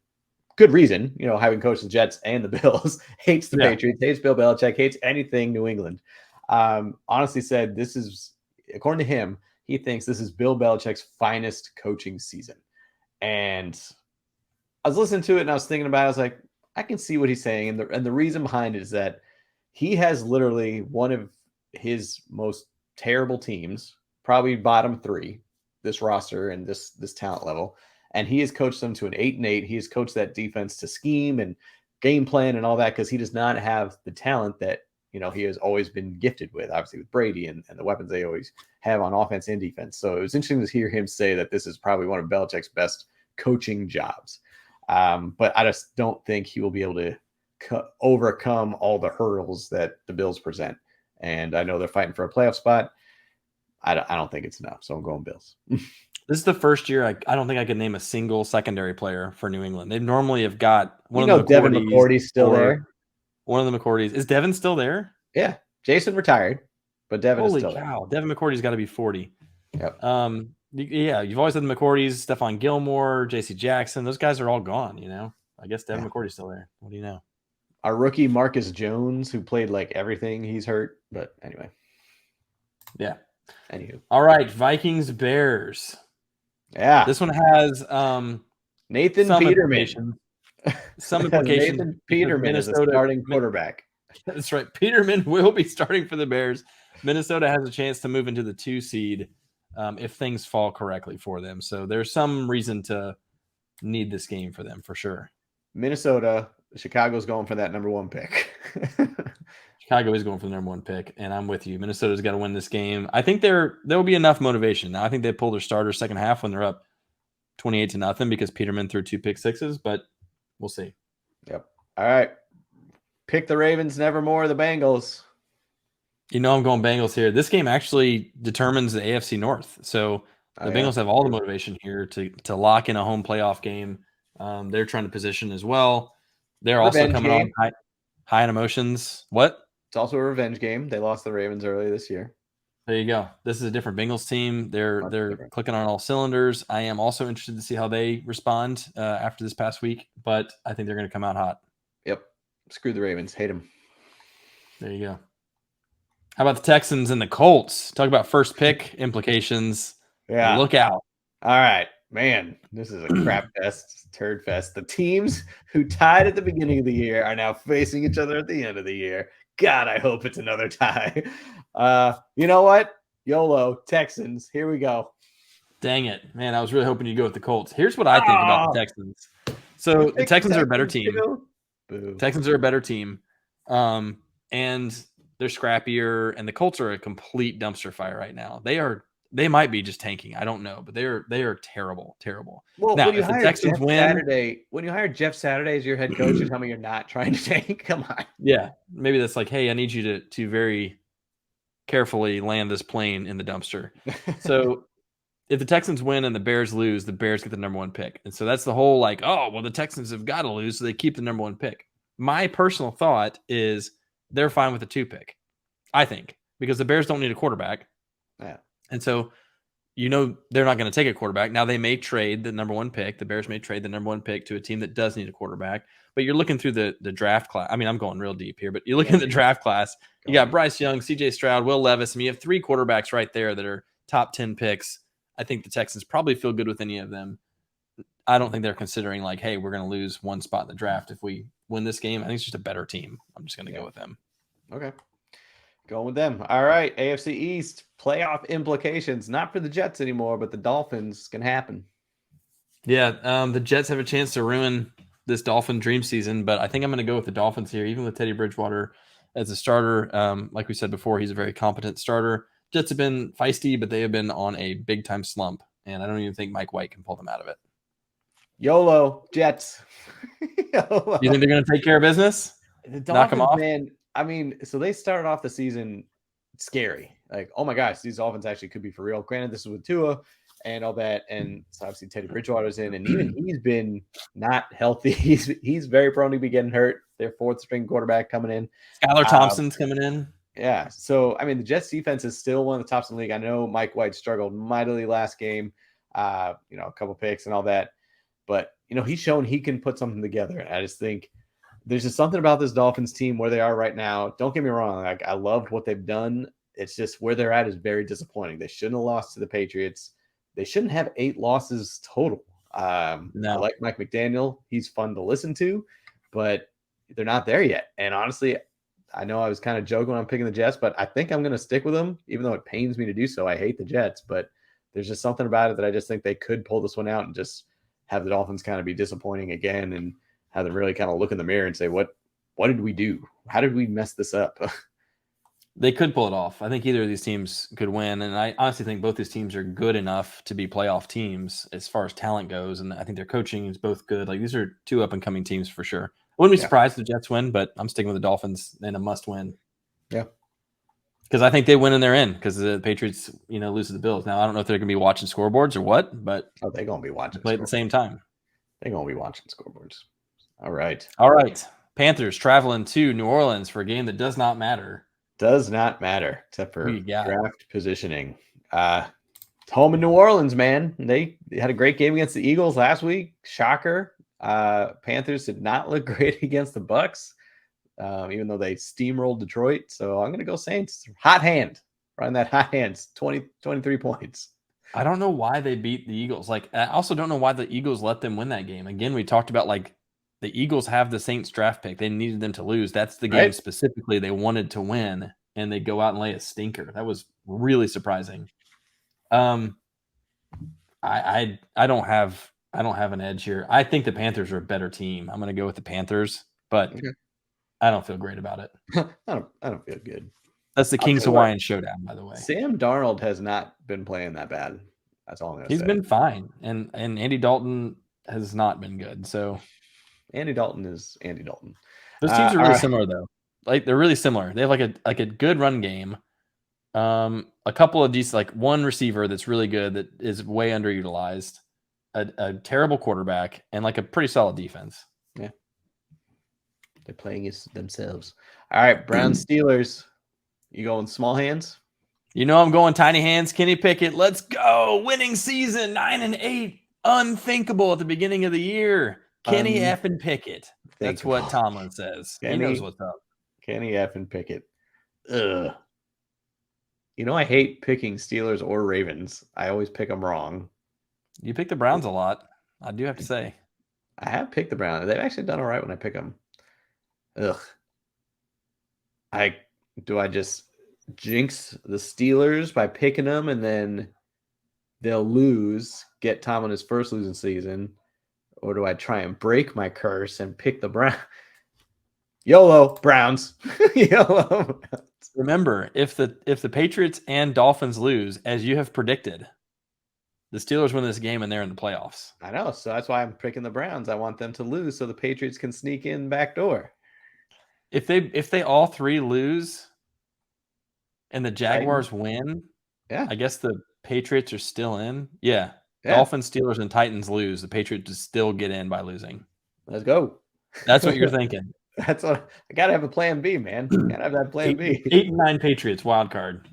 good reason, having coached the Jets and the Bills, hates the Patriots, hates Bill Belichick, hates anything New England. Honestly said, this is, according to him, he thinks this is Bill Belichick's finest coaching season. And I was listening to it and I was thinking about it. I was like, I can see what he's saying. And the reason behind it is that he has literally one of his most terrible teams, probably bottom 3, this roster and this talent level. And he has coached them to an 8-8. He has coached that defense to scheme and game plan and all that, because he does not have the talent that, he has always been gifted with, obviously with Brady and the weapons they always have on offense and defense. So it was interesting to hear him say that this is probably one of Belichick's best coaching jobs. But I just don't think he will be able to overcome all the hurdles that the Bills present. And I know they're fighting for a playoff spot. I don't think it's enough. So I'm going Bills. This is the first year I don't think I could name a single secondary player for New England. They normally have got one of the Devin McCourty's still there. One of the McCourtys. Is Devin still there? Yeah. Jason retired, but Devin is still there. Holy cow. Devin McCourty's got to be 40. Yep. Yeah, you've always had the McCourtys, Stephon Gilmore, J.C. Jackson. Those guys are all gone, I guess Devin McCourty's still there. What do you know? Our rookie Marcus Jones, who played like everything, he's hurt. But anyway. Yeah. Anywho. All right, Vikings Bears. Yeah. This one has Nathan Peterman. Some implications. Nathan Peterman is a starting quarterback. That's right. Peterman will be starting for the Bears. Minnesota has a chance to move into the 2 seed if things fall correctly for them. So there's some reason to need this game for them for sure. Minnesota, Chicago's going for that number 1 pick. Chicago is going for the number 1 pick, and I'm with you. Minnesota's got to win this game. I think there will be enough motivation. Now, I think they pull their starters second half when they're up 28-0 because Peterman threw 2 pick sixes, but we'll see. Yep. All right. Pick the Ravens, nevermore the Bengals. I'm going Bengals here. This game actually determines the AFC North. So the Bengals have all the motivation here to lock in a home playoff game. They're trying to position as well. They're also coming on high in emotions. What? It's also a revenge game. They lost the Ravens earlier this year. There you go. This is a different Bengals team. They're clicking on all cylinders. I am also interested to see how they respond after this past week, but I think they're going to come out hot. Screw the Ravens. Hate them. There you go. How about the Texans and the Colts? Talk about first pick implications. Yeah. Look out. All right, man. This is a crap fest, turd fest. The teams who tied at the beginning of the year are now facing each other at the end of the year. God, I hope it's another tie. You know what? YOLO, Texans. Here we go. Dang it, man. I was really hoping you'd go with the Colts. Here's what I think about the Texans. So the Texans are a better team. Boo. Texans are a better team. And they're scrappier, and the Colts are a complete dumpster fire right now. They might be just tanking. I don't know, but they are terrible. Well, now, when you if the hire Texans Jeff win, Saturday, when you hire Jeff Saturday as your head coach, you're telling me you're not trying to tank? Come on. yeah, maybe that's like, hey, I need you to very carefully land this plane in the dumpster. So if the Texans win and the Bears lose, the Bears get the number 1 pick. And so that's the whole like, oh, well, the Texans have got to lose, so they keep the number 1 pick. My personal thought is they're fine with the 2 pick, I think, because the Bears don't need a quarterback. Yeah. And so, they're not going to take a quarterback. Now, they may trade the number 1 pick. The Bears may trade the number 1 pick to a team that does need a quarterback. But you're looking through the draft class. I mean, I'm going real deep here, but you're looking at the draft class. You got Bryce Young, C.J. Stroud, Will Levis. I mean, you have 3 quarterbacks right there that are top 10 picks. I think the Texans probably feel good with any of them. I don't think they're considering like, hey, we're going to lose 1 spot in the draft if we win this game. I think it's just a better team. I'm just going to go with them. Okay. Going with them. All right. AFC East playoff implications, not for the Jets anymore, but the Dolphins can happen. Yeah. The Jets have a chance to ruin this Dolphin dream season, but I think I'm going to go with the Dolphins here, even with Teddy Bridgewater as a starter. Like we said before, he's a very competent starter. Jets have been feisty, but they have been on a big time slump, and I don't even think Mike White can pull them out of it. YOLO, Jets. YOLO. You think they're going to take care of business? The Dolphins, man. I mean, so they started off the season scary. Like, oh my gosh, these Dolphins actually could be for real. Granted, this is with Tua and all that, and so obviously Teddy Bridgewater's in, and even he's been not healthy. He's very prone to be getting hurt. Their 4th string quarterback coming in. Skylar Thompson's coming in. Yeah. So, I mean, the Jets defense is still one of the tops in the league. I know Mike White struggled mightily last game, a couple picks and all that. But, he's shown he can put something together. And I just think there's just something about this Dolphins team where they are right now. Don't get me wrong. Like, I loved what they've done. It's just where they're at is very disappointing. They shouldn't have lost to the Patriots. They shouldn't have 8 losses total. No. I like Mike McDaniel. He's fun to listen to, but they're not there yet. And honestly, I know I was kind of joking when I'm picking the Jets, but I think I'm going to stick with them, even though it pains me to do so. I hate the Jets, but there's just something about it that I just think they could pull this one out and just have the Dolphins kind of be disappointing again and have them really kind of look in the mirror and say, what did we do? How did we mess this up? They could pull it off. I think either of these teams could win, and I honestly think both these teams are good enough to be playoff teams as far as talent goes, and I think their coaching is both good. Like, these are 2 up-and-coming teams for sure. I wouldn't be surprised if the Jets win, but I'm sticking with the Dolphins in a must-win. Yeah. Because I think they win and they're in because the Patriots, lose to the Bills. Now, I don't know if they're going to be watching scoreboards or what, but they're going to be watching play at the same time. They're going to be watching scoreboards. All right. Panthers traveling to New Orleans for a game that does not matter. Does not matter except for draft positioning. Home in New Orleans, man. They had a great game against the Eagles last week. Shocker. Panthers did not look great against the Bucks, even though they steamrolled Detroit. So I'm going to go Saints. Hot hand. Running that hot hands. 23 points. I don't know why they beat the Eagles. Like, I also don't know why the Eagles let them win that game. Again, we talked about like the Eagles have the Saints draft pick. They needed them to lose. That's the game specifically they wanted to win, and they go out and lay a stinker. That was really surprising. I don't have an edge here. I think the Panthers are a better team. I'm going to go with the Panthers, but I don't feel great about it. I don't feel good. That's the King's Hawaiian Showdown, by the way. Sam Darnold has not been playing that bad. That's all I'm going to say. He's been fine, and Andy Dalton has not been good. So Andy Dalton is Andy Dalton. Those teams are really similar, though. Like, they're really similar. They have like a good run game. A couple of decent, like one receiver that's really good that is way underutilized. A terrible quarterback and like a pretty solid defense. Yeah, they're playing themselves. All right, Browns Steelers. You going small hands? I'm going tiny hands. Kenny Pickett. Let's go. Winning season 9-8. Unthinkable at the beginning of the year. Kenny effing Pickett. That's what Tomlin says. He knows what's up. Kenny effing Pickett. Ugh. You know, I hate picking Steelers or Ravens. I always pick them wrong. You pick the Browns a lot. I do have to say. I have picked the Browns. They've actually done all right when I pick them. Ugh. Do I just jinx the Steelers by picking them and then they'll lose, get Tom on his first losing season, or do I try and break my curse and pick the Browns? YOLO, Browns. YOLO. Remember, if the Patriots and Dolphins lose, as you have predicted, the Steelers win this game and they're in the playoffs. I know, so that's why I'm picking the Browns. I want them to lose so the Patriots can sneak in back door. If they all three lose and the Jaguars win, yeah, I guess the Patriots are still in. Yeah. Yeah. Dolphins, Steelers, and Titans lose. The Patriots just still get in by losing. Let's go. That's what you're thinking. That's what I gotta have a plan B, man. Gotta have that plan B. 8 and 9 Patriots wild card.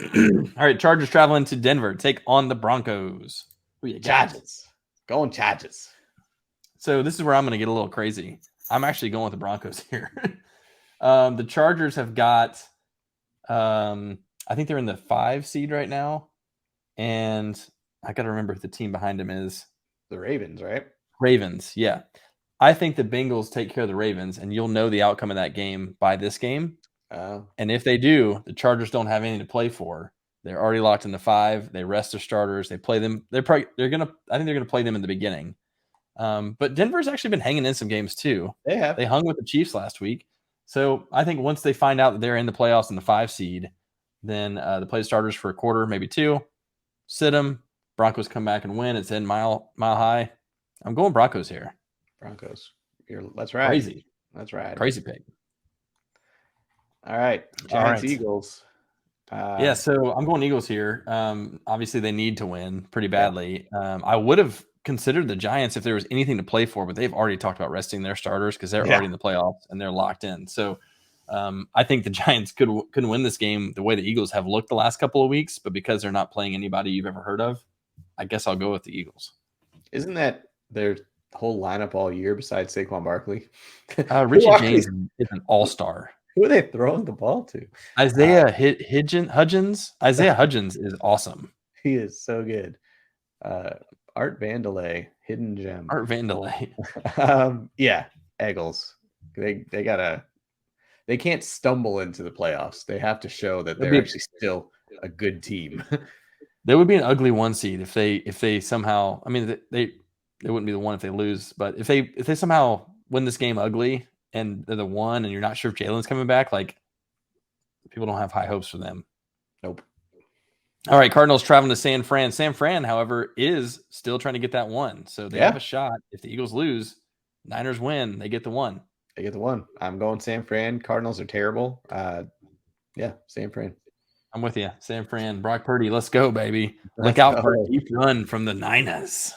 All right, Chargers traveling to Denver. Take on the Broncos. Who you got? Chargers. Going Chargers. So this is where I'm going to get a little crazy. I'm actually going with the Broncos here. The Chargers have got, I think they're in the 5 seed right now. And I got to remember who the team behind them is. The Ravens, right? Ravens, yeah. I think the Bengals take care of the Ravens, and you'll know the outcome of that game by this game. And if they do, the Chargers don't have anything to play for. They're already locked in the 5. They rest their starters. They play them. I think they're gonna play them in the beginning. But Denver's actually been hanging in some games too. They have. They hung with the Chiefs last week. So I think once they find out that they're in the playoffs in the 5 seed, then they play the starters for a quarter, maybe 2, sit them. Broncos come back and win. It's in mile high. I'm going Broncos here. Broncos. That's right. Crazy. That's right. Crazy pick. All right. Giants, Eagles. Yeah, so I'm going Eagles here. Obviously, they need to win pretty badly. I would have considered the Giants if there was anything to play for, but they've already talked about resting their starters because they're already in the playoffs and they're locked in. So I think the Giants could win this game the way the Eagles have looked the last couple of weeks, but because they're not playing anybody you've ever heard of, I guess I'll go with the Eagles. Isn't that their whole lineup all year besides Saquon Barkley? Richie James is an all-star. Who are they throwing the ball to? Isaiah Hudgens. Isaiah Hudgens is awesome. He is so good. Art Vandelay, hidden gem. Art Vandelay. Yeah, Eagles. They can't stumble into the playoffs. They have to show that they're actually still a good team. They would be an ugly 1 seed if they somehow. I mean, they wouldn't be the 1 if they lose, but if they somehow win this game ugly and they're the 1 and you're not sure if Jalen's coming back, like people don't have high hopes for them. Nope. All right, Cardinals traveling to San Fran. San Fran, however, is still trying to get that 1. So they have a shot. If the Eagles lose, Niners win, they get the 1. They get the 1. I'm going San Fran. Cardinals are terrible. Yeah, San Fran. I'm with you. San Fran. Brock Purdy, let's go, baby. Look out for a deep run from the Niners.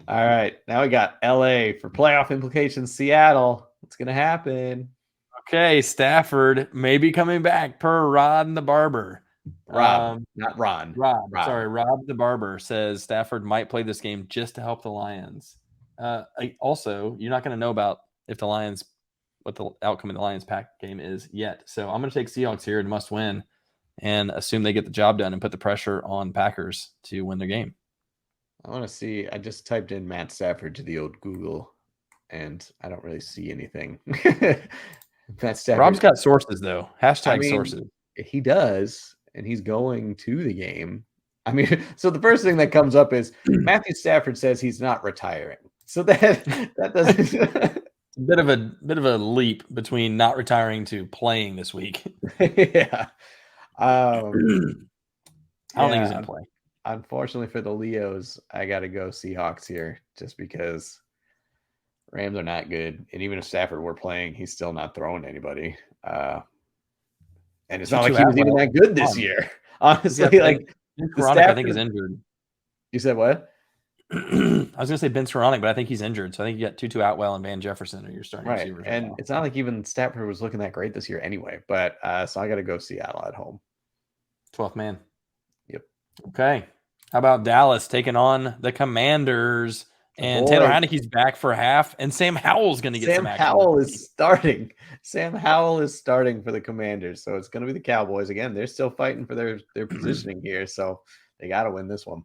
All right. Now we got LA for playoff implications. Seattle. What's going to happen? Okay. Stafford may be coming back per Rod the Barber. Rob, not Ron. Rob. Sorry. Rob the Barber says Stafford might play this game just to help the Lions. Also, you're not going to know about if the Lions, what the outcome of the Lions pack game is yet. So I'm going to take Seahawks here and must win and assume they get the job done and put the pressure on Packers to win their game. I want to see. I just typed in Matt Stafford to the old Google, and I don't really see anything. Matt Stafford. Rob's got sources, though. Hashtag sources. He does, and he's going to the game. I mean, so the first thing that comes up is Matthew Stafford says he's not retiring. So that doesn't. Bit of a leap between not retiring to playing this week. Yeah. I don't think he's gonna play. Unfortunately for the Leos, I got to go Seahawks here just because Rams are not good. And even if Stafford were playing, he's still not throwing anybody. And it's not like he was even that good this year. Honestly, like Skoranek, I think, is injured. You said what? I was going to say Ben Skoranek, but I think he's injured. So I think you got Tutu Atwell and Van Jefferson are your starting receivers. And it's not like even Stafford was looking that great this year anyway. But so I got to go Seattle at home. 12th man. Yep. Okay. How about Dallas taking on the Commanders? And Taylor Boy, Heineke's back for half, and Sam Howell's going to get Sam some action. Howell is starting. Sam Howell is starting for the Commanders, so it's going to be the Cowboys again. They're still fighting for their positioning here, so they got to win this one.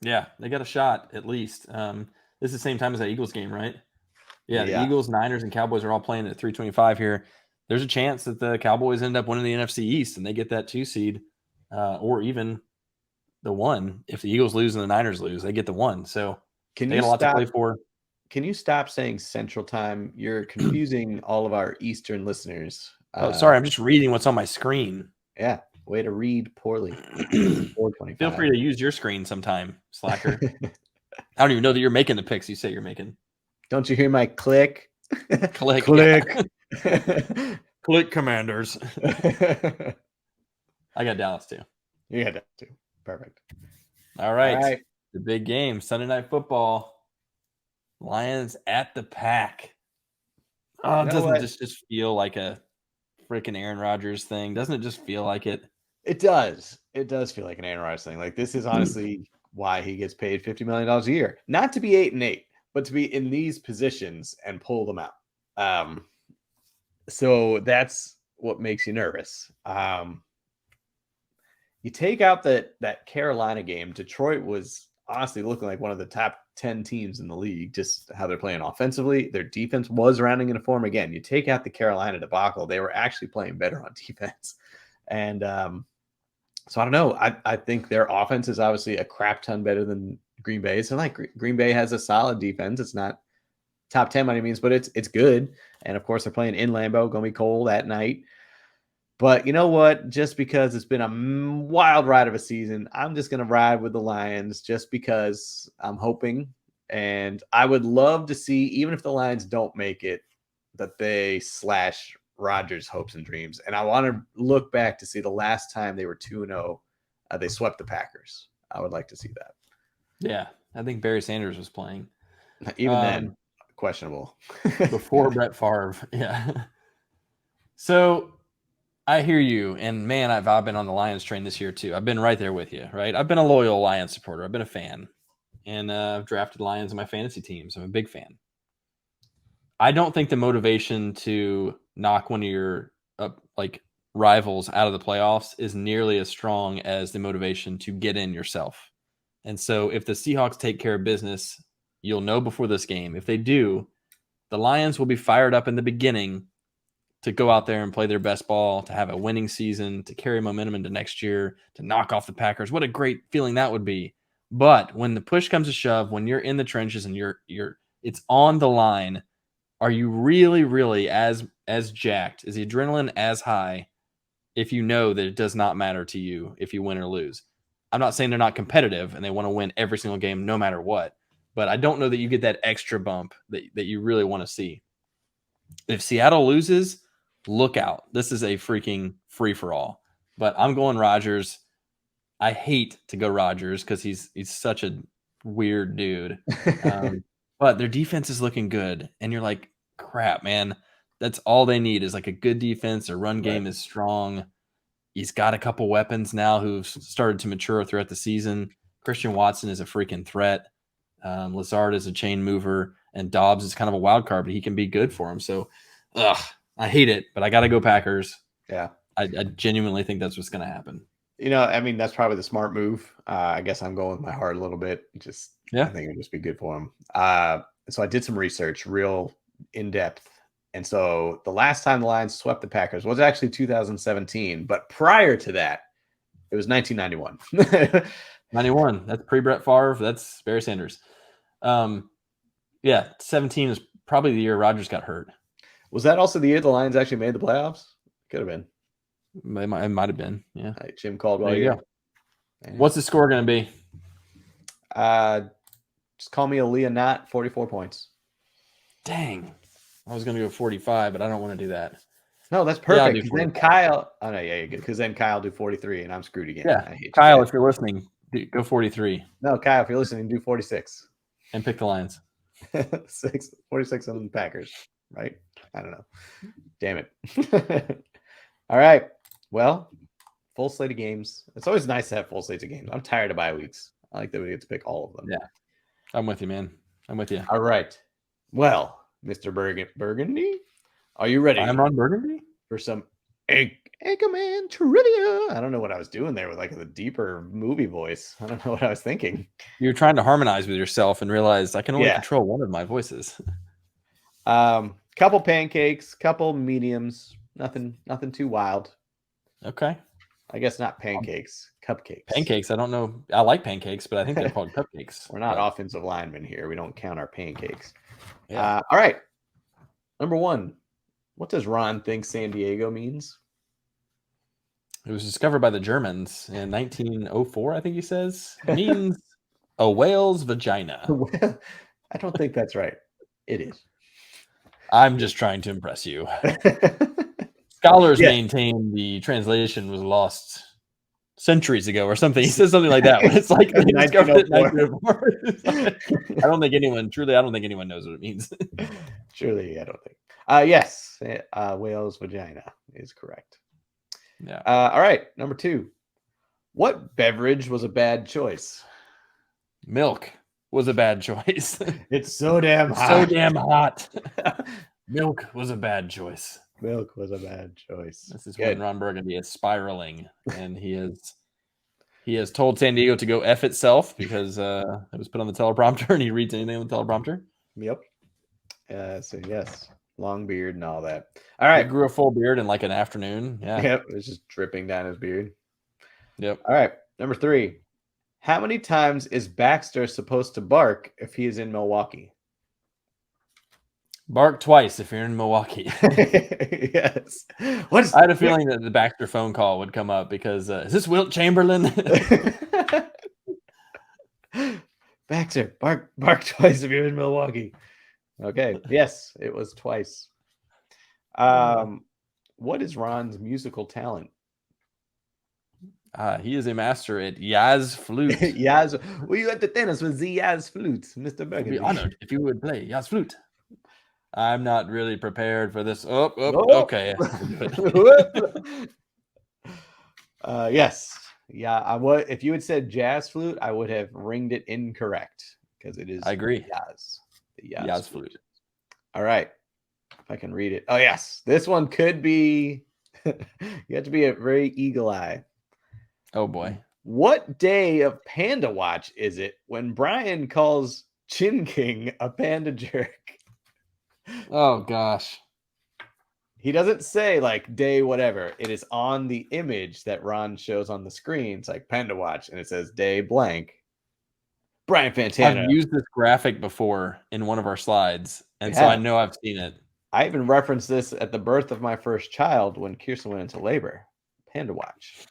Yeah, they got a shot at least. This is the same time as that Eagles game, right? Yeah, the Yeah. Eagles, Niners, and Cowboys are all playing at 325 here. There's a chance that the Cowboys end up winning the NFC East and they get that 2 seed, or even the 1. If the Eagles lose and the Niners lose, they get the 1. So Can they you got a lot to play stop? for. Can you stop saying Central Time? You're confusing all of our Eastern listeners. Oh, sorry, I'm just reading what's on my screen. Yeah, way to read poorly. Feel 425. free to use your screen sometime, slacker. I don't even know that you're making the picks you say you're making. Don't you hear my click? Click. Click. Click, Commanders. I got Dallas too. You got that too. Perfect. All right. All right. The big game, Sunday Night Football. Lions at the Pack. Oh, You know doesn't what? this just feel like a freaking Aaron Rodgers thing? Doesn't it just feel like it? It does. It does feel like an Aaron Rodgers thing. Like this is honestly why he gets paid $50 million a year. Not to be 8-8, but to be in these positions and pull them out. So that's what makes you nervous. You take out that Carolina game, Detroit was honestly looking like one of the top 10 teams in the league, just how they're playing offensively. Their defense was rounding into form again. You take out the Carolina debacle, they were actually playing better on defense. And so I don't know. I think their offense is obviously a crap ton better than Green Bay's. And like Green Bay has a solid defense. It's not top 10 by any means, but it's good. And of course, they're playing in Lambeau, going to be cold at night. But you know what? Just because it's been a wild ride of a season, I'm just going to ride with the Lions just because I'm hoping. And I would love to see, even if the Lions don't make it, that they slash Rodgers' hopes and dreams. And I want to look back to see the last time they were 2-0. They swept the Packers. I would like to see that. Yeah, I think Barry Sanders was playing. Even then, questionable. Before Brett Favre. Yeah. So I hear you. And man, I've been on the Lions train this year too. I've been right there with you, right? I've been a loyal Lions supporter. I've been a fan. And I've drafted Lions in my fantasy teams. I'm a big fan. I don't think the motivation to knock one of your rivals out of the playoffs is nearly as strong as the motivation to get in yourself. And so if the Seahawks take care of business, you'll know before this game. If they do, the Lions will be fired up in the beginning to go out there and play their best ball, to have a winning season, to carry momentum into next year, to knock off the Packers. What a great feeling that would be. But when the push comes to shove, when you're in the trenches and it's on the line, are you really, really as jacked? Is the adrenaline as high if you know that it does not matter to you if you win or lose? I'm not saying they're not competitive and they want to win every single game no matter what, but I don't know that you get that extra bump that you really want to see. If Seattle loses, look out. This is a freaking free-for-all. But I'm going Rodgers. I hate to go Rodgers because he's such a weird dude. But their defense is looking good. And you're like, crap, man. That's all they need is like a good defense. Their run game is strong. He's got a couple weapons now who've started to mature throughout the season. Christian Watson is a freaking threat. Lazard is a chain mover. And Dobbs is kind of a wild card, but he can be good for him. So, I hate it, but I got to go Packers. Yeah. I genuinely think that's what's going to happen. You know, I mean, that's probably the smart move. I guess I'm going with my heart a little bit. I think it would just be good for him. So I did some research, real in depth. And so the last time the Lions swept the Packers was actually 2017. But prior to that, it was 1991. 91. That's pre-Brett Favre. That's Barry Sanders. 17 is probably the year Rodgers got hurt. Was that also the year the Lions actually made the playoffs? Could have been. It might have been. Yeah. Jim Caldwell. There you go. What's the score going to be? Just call me a Leah Knott, 44 points. Dang. I was going to go 45, but I don't want to do that. No, that's perfect. Yeah, then Kyle. Oh, no, yeah, you're good. Because then Kyle do 43, and I'm screwed again. Yeah. Kyle, if you're listening, go 43. No, Kyle, if you're listening, do 46. And pick the Lions. 46 on the Packers, right? I don't know. Damn it. All right. Well, full slate of games. It's always nice to have full slates of games. I'm tired of bye weeks. I like that we get to pick all of them. Yeah. I'm with you, man. I'm with you. All right. Well, Mr. Burgundy, are you ready I'm Ron Burgundy. for some Anchorman trivia? I don't know what I was doing there with like the deeper movie voice. I don't know what I was thinking. You're trying to harmonize with yourself and realize I can only Yeah. control one of my voices. Couple pancakes, couple mediums, nothing too wild. Okay. I guess not pancakes, cupcakes. Pancakes. I don't know. I like pancakes, but I think they're called cupcakes. We're not but, offensive linemen here. We don't count our pancakes. Yeah. All right. Number one. What does Ron think San Diego means? It was discovered by the Germans in 1904, I think he says. It means a whale's vagina. Well, I don't think that's right. It is. I'm just trying to impress you. Scholars Yeah. maintain the translation was lost centuries ago or something. He says something like that. But it's like they discovered it in 1904. I don't think anyone knows what it means. Truly, I don't think. Yes, whale's vagina is correct. Yeah. All right, number two. What beverage was a bad choice? Milk was a bad choice. It's so damn hot. So damn hot. Milk was a bad choice. Milk was a bad choice. This is Good. when Ron Burgundy is spiraling, and he has told San Diego to go F itself because it was put on the teleprompter, and he reads anything on the teleprompter. Yep. So yes, long beard and all that. All right. He grew a full beard in like an afternoon. Yeah. Yep. It was just dripping down his beard. Yep. All right. Number three. How many times is Baxter supposed to bark if he is in Milwaukee? Bark twice if you're in Milwaukee. Yes. I had a feeling that the Baxter phone call would come up because is this Wilt Chamberlain? Baxter, bark twice if you're in Milwaukee. Okay. Yes, it was twice. What is Ron's musical talent? He is a master at Yaz flute. Yaz, will you entertain us with the Yaz flute, Mr. I'd Burgundy? be honored if you would play Yaz flute. I'm not really prepared for this. Oh. Okay. Yes. Yeah, I would. If you had said jazz flute, I would have ringed it incorrect because it is. I agree. Yaz. The Yaz flute. All right. If I can read it. Oh, yes. This one could be. You have to be a very eagle eye. Oh boy. What day of Panda Watch is it when Brian calls Chin King a panda jerk? Oh gosh. He doesn't say like day whatever. It is on the image that Ron shows on the screen. It's like Panda Watch, and it says day blank. Brian Fantana. I've used this graphic before in one of our slides, and You so I have. know I've seen it. I even referenced this at the birth of my first child when Kirsten went into labor. Panda Watch.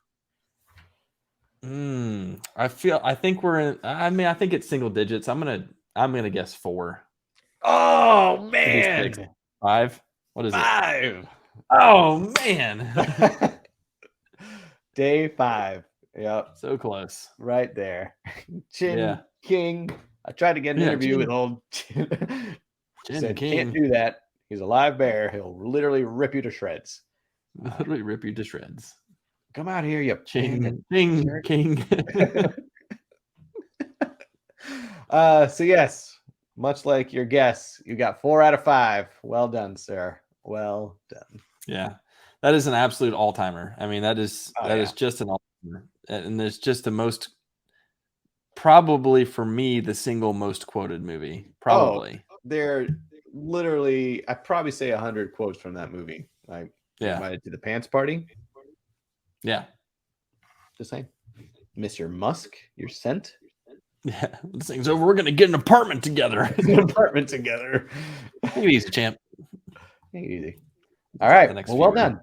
I think we're in. I mean, I think it's single digits. I'm gonna guess 4. Oh Maybe man, 6. 5. What is it? 5. Oh man. Day 5. Yep, So close. right there. Chin Yeah. King. I tried to get an Yeah, interview Chin. with old Chin. Chin Said, King. can't do that. He's a live bear. He'll literally rip you to shreds. Literally rip you to shreds. Come out here, you panda Ching jerk. King. So yes, much like your guess, you got 4 out of 5. Well done, sir. Well done. Yeah. That is an absolute all-timer. I mean, that is Oh, just an all-timer. And there's just the most, probably for me, the single most quoted movie. Probably. There literally, I probably say 100 quotes from that movie. Like, Yeah. invited to the pants party. Yeah. Just saying. Mr. Musk, you're sent. Yeah. This thing's over. We're gonna get an apartment together. An apartment together. Take it easy, champ. Take it easy. All right. The next Well, well few. done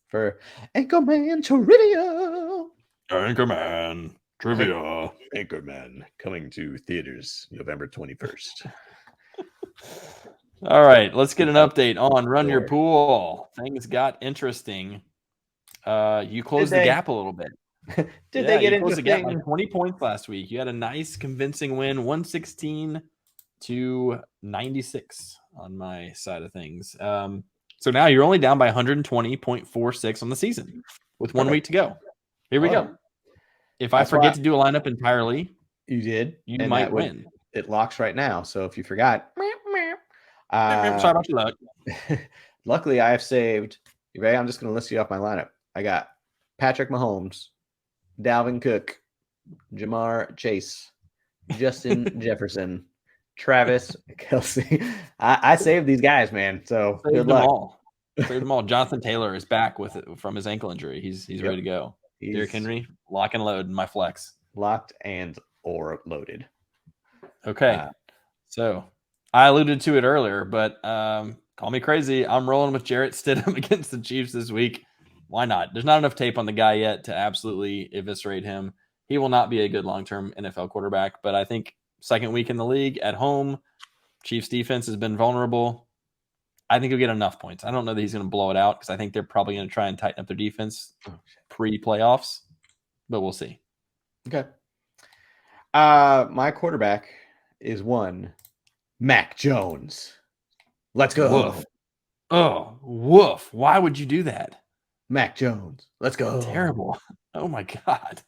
for Anchorman trivia. Anchorman trivia. Anchorman coming to theaters November 21st. All right, let's get an update on Run Your Sure. Pool. Things got interesting. You closed the they? gap a little bit. Did they get you into closed the gap by thing? 20 points last week? You had a nice convincing win, 116 to 96 on my side of things. So now you're only down by 120.46 on the season with 1 week to go. Here we go. If I That's forget why- to do a lineup entirely, You did. you and might that would win. it locks right now. So if you forgot, Sorry uh, about your luck. luckily I have saved. You ready? I'm just going to list you off my lineup. I got Patrick Mahomes, Dalvin Cook, Jamar Chase, Justin Jefferson, Travis Kelsey. I saved these guys, man. So Saved good them luck. all. Saved them all. Jonathan Taylor is back with it from his ankle injury. He's ready to go. Derrick He's Henry, lock and load in my flex. locked and or loaded. Okay. So I alluded to it earlier, but call me crazy. I'm rolling with Jarrett Stidham against the Chiefs this week. Why not? There's not enough tape on the guy yet to absolutely eviscerate him. He will not be a good long-term NFL quarterback, but I think second week in the league at home, Chiefs defense has been vulnerable. I think he'll get enough points. I don't know that he's going to blow it out because I think they're probably going to try and tighten up their defense pre-playoffs, but we'll see. Okay. My quarterback is one Mac Jones. Let's go. Woof. Oh, woof. Why would you do that? Mac Jones. Let's go. Terrible. Oh my God.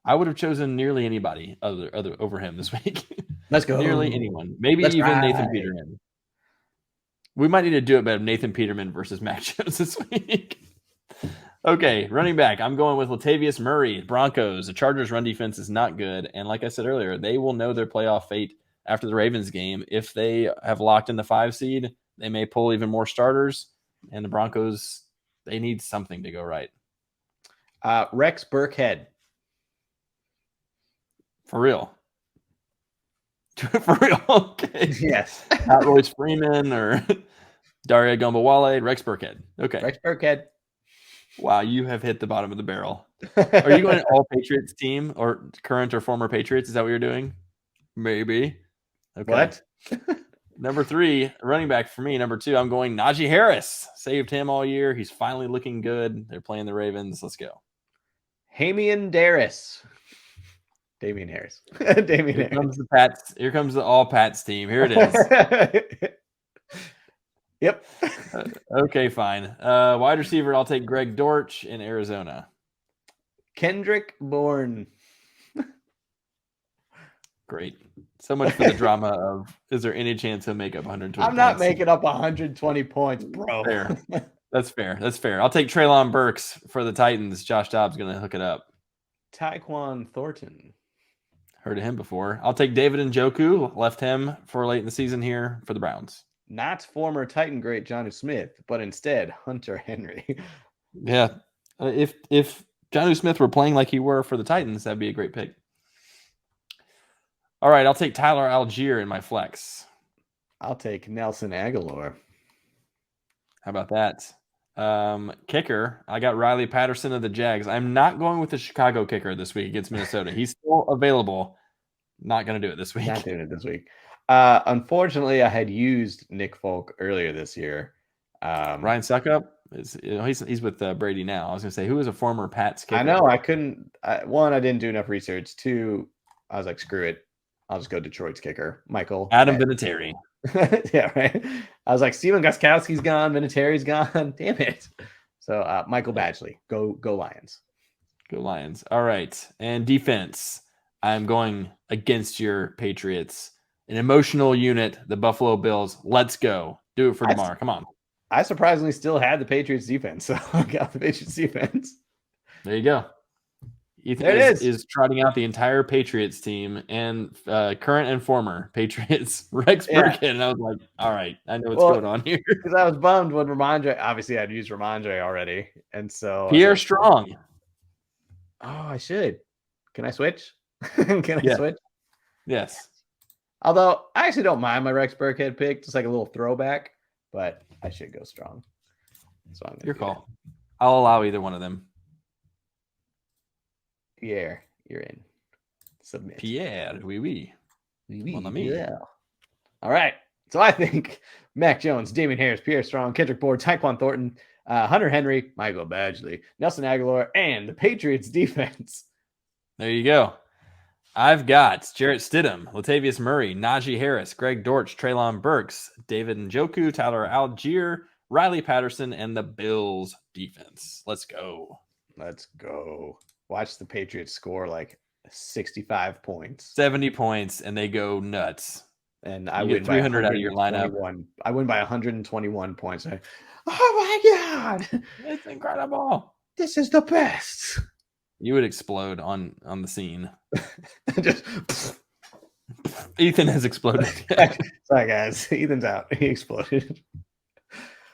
I would have chosen nearly anybody other over him this week. Let's go. Nearly anyone. Maybe Let's even ride. Nathan Peterman. We might need to do it better. Nathan Peterman versus Mac Jones this week. Okay, running back. I'm going with Latavius Murray, Broncos. The Chargers' run defense is not good. And like I said earlier, they will know their playoff fate after the Ravens game. If they have locked in the 5 seed, they may pull even more starters. And the Broncos, they need something to go right. Rex Burkhead. For real. For real. Okay. Yes. Not Royce Freeman or Daria Gumbawale, Rex Burkhead. Okay. Rex Burkhead. Wow, you have hit the bottom of the barrel. Are you going all Patriots team or current or former Patriots? Is that what you're doing? Maybe. Okay. What? Number 3, running back for me. Number 2, I'm going Najee Harris. Saved him all year. He's finally looking good. They're playing the Ravens. Let's go. Damian Harris. Damian Harris. Damian Here Harris. comes the Pats. Here comes the all Pats team. Here it is. Yep. Okay, fine. Wide receiver, I'll take Greg Dortch in Arizona. Kendrick Bourne. Great. So much for the drama of, is there any chance he'll make up 120 I'm not points? making up 120 points, bro. Fair. That's fair. That's fair. I'll take Treylon Burks for the Titans. Josh Dobbs going to hook it up. Tyquan Thornton. Heard of him before. I'll take David Njoku. Left him for late in the season here for the Browns. Not former Titan great Jonnu Smith, but instead Hunter Henry. Yeah. If Jonnu Smith were playing like he were for the Titans, that'd be a great pick. All right, I'll take Tyler Algier in my flex. I'll take Nelson Aguilar. How about that? Kicker, I got Riley Patterson of the Jags. I'm not going with the Chicago kicker this week against Minnesota. He's still available. Not going to do it this week. Not doing it this week. Unfortunately, I had used Nick Folk earlier this year. Ryan Suckup he's with Brady now. I was going to say, who is a former Pats kicker? I know. I couldn't. One, I didn't do enough research. Two, I was like, screw it. I'll just go Detroit's kicker, Michael. Adam Vinatieri. Yeah, right. I was like, Steven Gostkowski's gone. Vinatieri's gone. Damn it. So Michael Badgley. Go Lions. Go Lions. All right. And defense. I'm going against your Patriots. An emotional unit, the Buffalo Bills. Let's go. Do it for tomorrow. Come on. I surprisingly still had the Patriots defense, so I got the Patriots defense. There you go. Ethan there it is trotting out the entire Patriots team and current and former Patriots, Rex Burkhead. And I was like, all right, I know what's going on here. Because I was bummed when Ramondre, obviously I'd used Ramondre already. And so Pierre Strong. Oh, I should. Can I switch? Can I switch? Yes. Although I actually don't mind my Rex Burkhead pick, just like a little throwback, but I should go strong. So I'm your call. I'll allow either one of them. Pierre, you're in. Submit. Pierre, oui. Mon ami. Yeah. All right. So I think Mac Jones, Damian Harris, Pierre Strong, Kendrick Bourne, Tyquan Thornton, Hunter Henry, Michael Badgley, Nelson Aguilar, and the Patriots defense. There you go. I've got Jarrett Stidham, Latavius Murray, Najee Harris, Greg Dortch, Treylon Burks, David Njoku, Tyler Algier, Riley Patterson, and the Bills defense. Let's go. Let's go. Watch the Patriots score like 65 points. 70 points, and they go nuts. And I You win get by 300 out of your lineup. 121. I win by 121 points. Oh my God. It's incredible. This is the best. You would explode on the scene. Just Ethan has exploded. sorry, guys. Ethan's out. He exploded.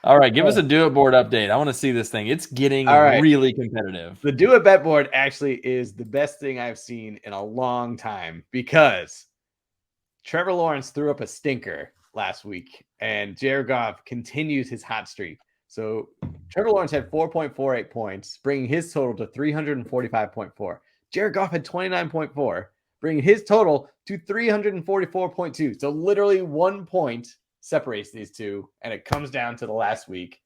All right, give us a do it board update. I want to see this thing. It's getting really competitive. The do it bet board actually is the best thing I've seen in a long time because Trevor Lawrence threw up a stinker last week, and Jared Goff continues his hot streak. So Trevor Lawrence had 4.48 points, bringing his total to 345.4. Jared Goff had 29.4, bringing his total to 344.2. So literally 1 point separates these two, and it comes down to the last week.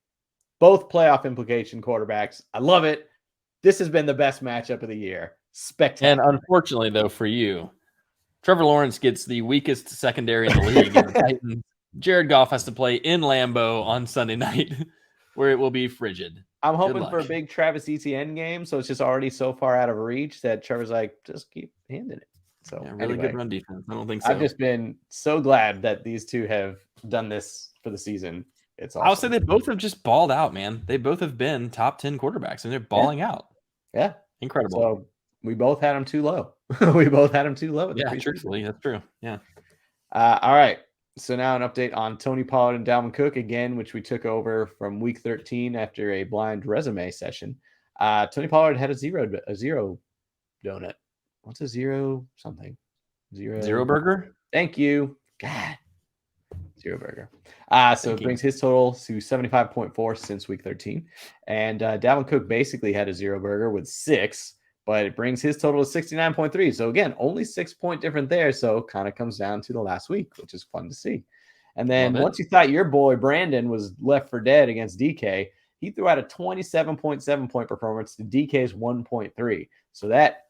Both playoff implication quarterbacks. I love it. This has been the best matchup of the year. Spectacular. And unfortunately, though, for you, Trevor Lawrence gets the weakest secondary in the league. In the Titans. Jared Goff has to play in Lambeau on Sunday night, where it will be frigid. I'm hoping for a big Travis Etienne game, so it's just already so far out of reach that Trevor's like, just keep handing it. So yeah, really good run defense. I don't think so. I've just been so glad that these two have done this for the season. It's awesome. I'll say they both have just balled out, man. They both have been top 10 quarterbacks, and they're balling out. Yeah. Incredible. So we both had them too low. We both had them too low. Yeah, truthfully, that's true. Yeah. All right. So now an update on Tony Pollard and Dalvin Cook again, which we took over from week 13 after a blind resume session. Tony Pollard had a zero donut. What's a zero something? Zero burger? Thank you. God. Zero burger. So it brings his total to 75.4 since week 13. And Dalvin Cook basically had a zero burger with 6, but it brings his total to 69.3. So again, only 6 point different there. So kind of comes down to the last week, which is fun to see. And then once you thought your boy Brandon was left for dead against DK, he threw out a 27.7 point performance to DK's 1.3. So that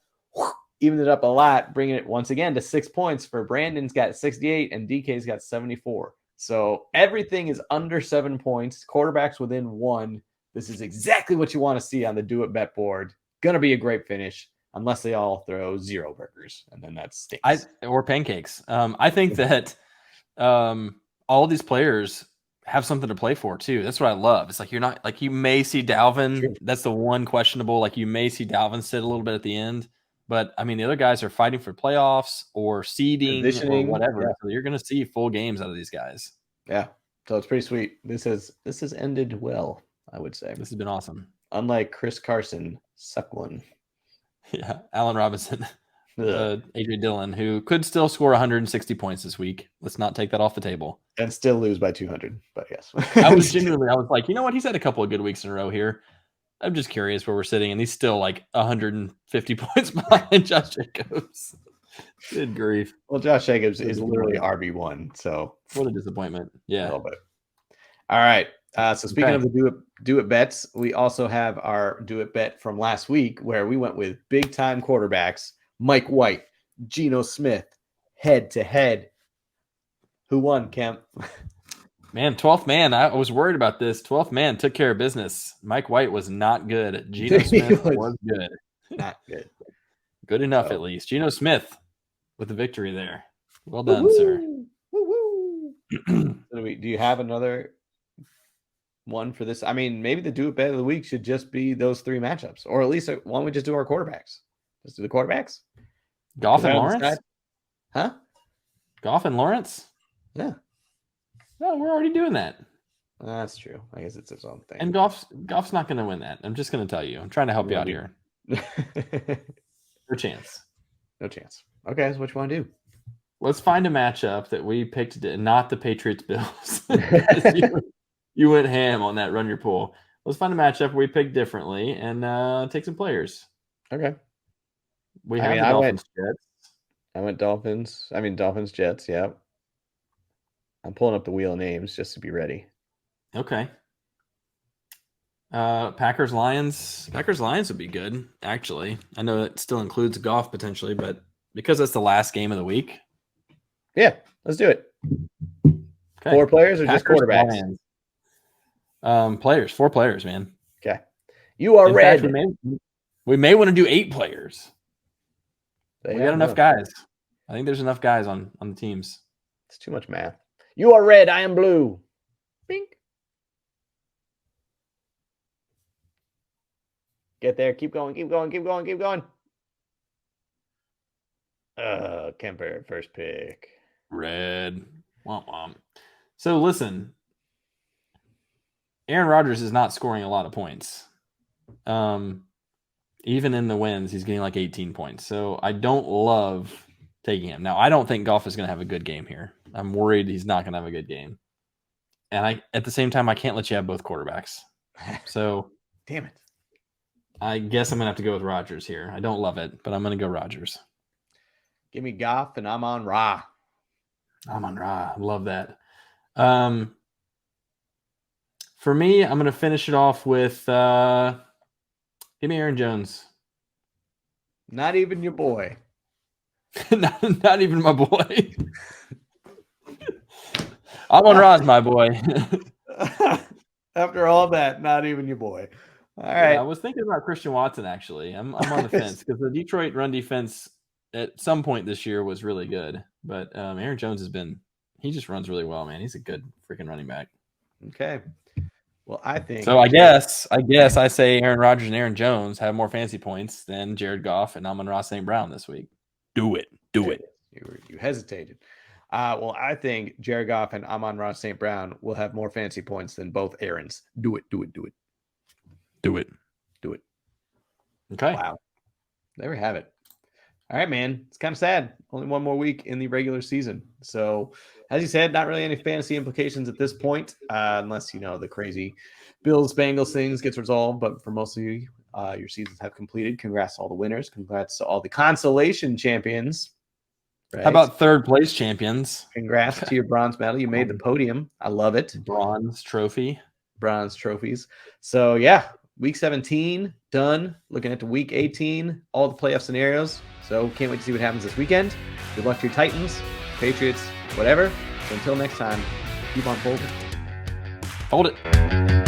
evened it up a lot, bringing it once again to 6 points for Brandon's got 68 and DK's got 74. So everything is under 7 points. Quarterbacks within 1. This is exactly what you want to see on the do it bet board. Going to be a great finish unless they all throw zero burgers, and then that stinks. Or pancakes. I think that all these players have something to play for too. That's what I love. It's like you're not like you may see Dalvin. Sure. That's the one questionable. Like you may see Dalvin sit a little bit at the end, but I mean the other guys are fighting for playoffs or seeding or whatever. Yeah. So you're going to see full games out of these guys. Yeah. So it's pretty sweet. This has ended well, I would say. This has been awesome. Unlike Chris Carson, suck one. Yeah, Allen Robinson, Adrian Dillon, who could still score 160 points this week. Let's not take that off the table. And still lose by 200, but yes. I was like, you know what? He's had a couple of good weeks in a row here. I'm just curious where we're sitting, and he's still like 150 points behind Josh Jacobs. Good grief. Well, Josh Jacobs is literally RB1, so. What a disappointment. Yeah. A little bit. All right. So speaking of the do it bets, we also have our do it bet from last week where we went with big time quarterbacks, Mike White, Geno Smith, head to head. Who won, Kemp? Man, 12th man. I was worried about this. 12th man took care of business. Mike White was not good. Geno Smith was good. Not good. Good enough, at least. Geno Smith with the victory there. Well done, sir. Do you have another one for this? I mean, maybe the do it bet of the week should just be those 3 matchups, or at least why don't we just do our quarterbacks? Let's do the quarterbacks. Goff and Lawrence? Huh? Goff and Lawrence? Yeah. No, we're already doing that. That's true. I guess it's its own thing. And Goff's not going to win that. I'm just going to tell you. I'm trying to help you out here. No chance. No chance. Okay, so what you want to do? Let's find a matchup that we picked, not the Patriots Bills. You went ham on that run your pool. Let's find a matchup where we pick differently and take some players. Okay. We have the Dolphins Jets. I went Dolphins. Dolphins Jets. Yeah. I'm pulling up the wheel of names just to be ready. Okay. Packers Lions. Packers Lions would be good, actually. I know it still includes Goff potentially, but because that's the last game of the week. Yeah, let's do it. Okay. 4 players or Packers, just quarterbacks? Players. 4 players, man. Okay. You are red. Fact, we may want to do 8 players. We got enough guys. I think there's enough guys on the teams. It's too much math. You are red. I am blue. Bink. Get there. Keep going. Keep going. Keep going. Keep going. Kemper, first pick. Red. Womp womp. So listen, Aaron Rodgers is not scoring a lot of points. Even in the wins, he's getting like 18 points. So I don't love taking him. Now, I don't think Goff is going to have a good game here. I'm worried he's not going to have a good game. And at the same time, I can't let you have both quarterbacks. So damn it. I guess I'm going to have to go with Rodgers here. I don't love it, but I'm going to go Rodgers. Give me Goff and I'm on Ra. I'm on Ra. Love that. For me, I'm going to finish it off with give me Aaron Jones. Not even your boy. not even my boy. I'm on Ra's my boy. After all that, not even your boy. All right. Yeah, I was thinking about Christian Watson, actually. I'm on the fence because the Detroit run defense at some point this year was really good. But Aaron Jones he just runs really well, man. He's a good freaking running back. Okay. Well, I think so. I guess I say Aaron Rodgers and Aaron Jones have more fantasy points than Jared Goff and Amon-Ra St. Brown this week. Do it. You hesitated. Well, I think Jared Goff and Amon-Ra St. Brown will have more fantasy points than both Aarons. Do it. Okay. Wow. There we have it. All right, man. It's kind of sad. Only one more week in the regular season. So, as you said, not really any fantasy implications at this point, unless, the crazy Bills-Bengals things gets resolved. But for most of you, your seasons have completed. Congrats to all the winners. Congrats to all the consolation champions. Right? How about third place champions? Congrats to your bronze medal. You made the podium. I love it. Bronze trophies. So, yeah. Week 17, done. Looking at week 18, all the playoff scenarios. So can't wait to see what happens this weekend. Good luck to your Titans, Patriots, whatever. So until next time, keep on folding. Hold it.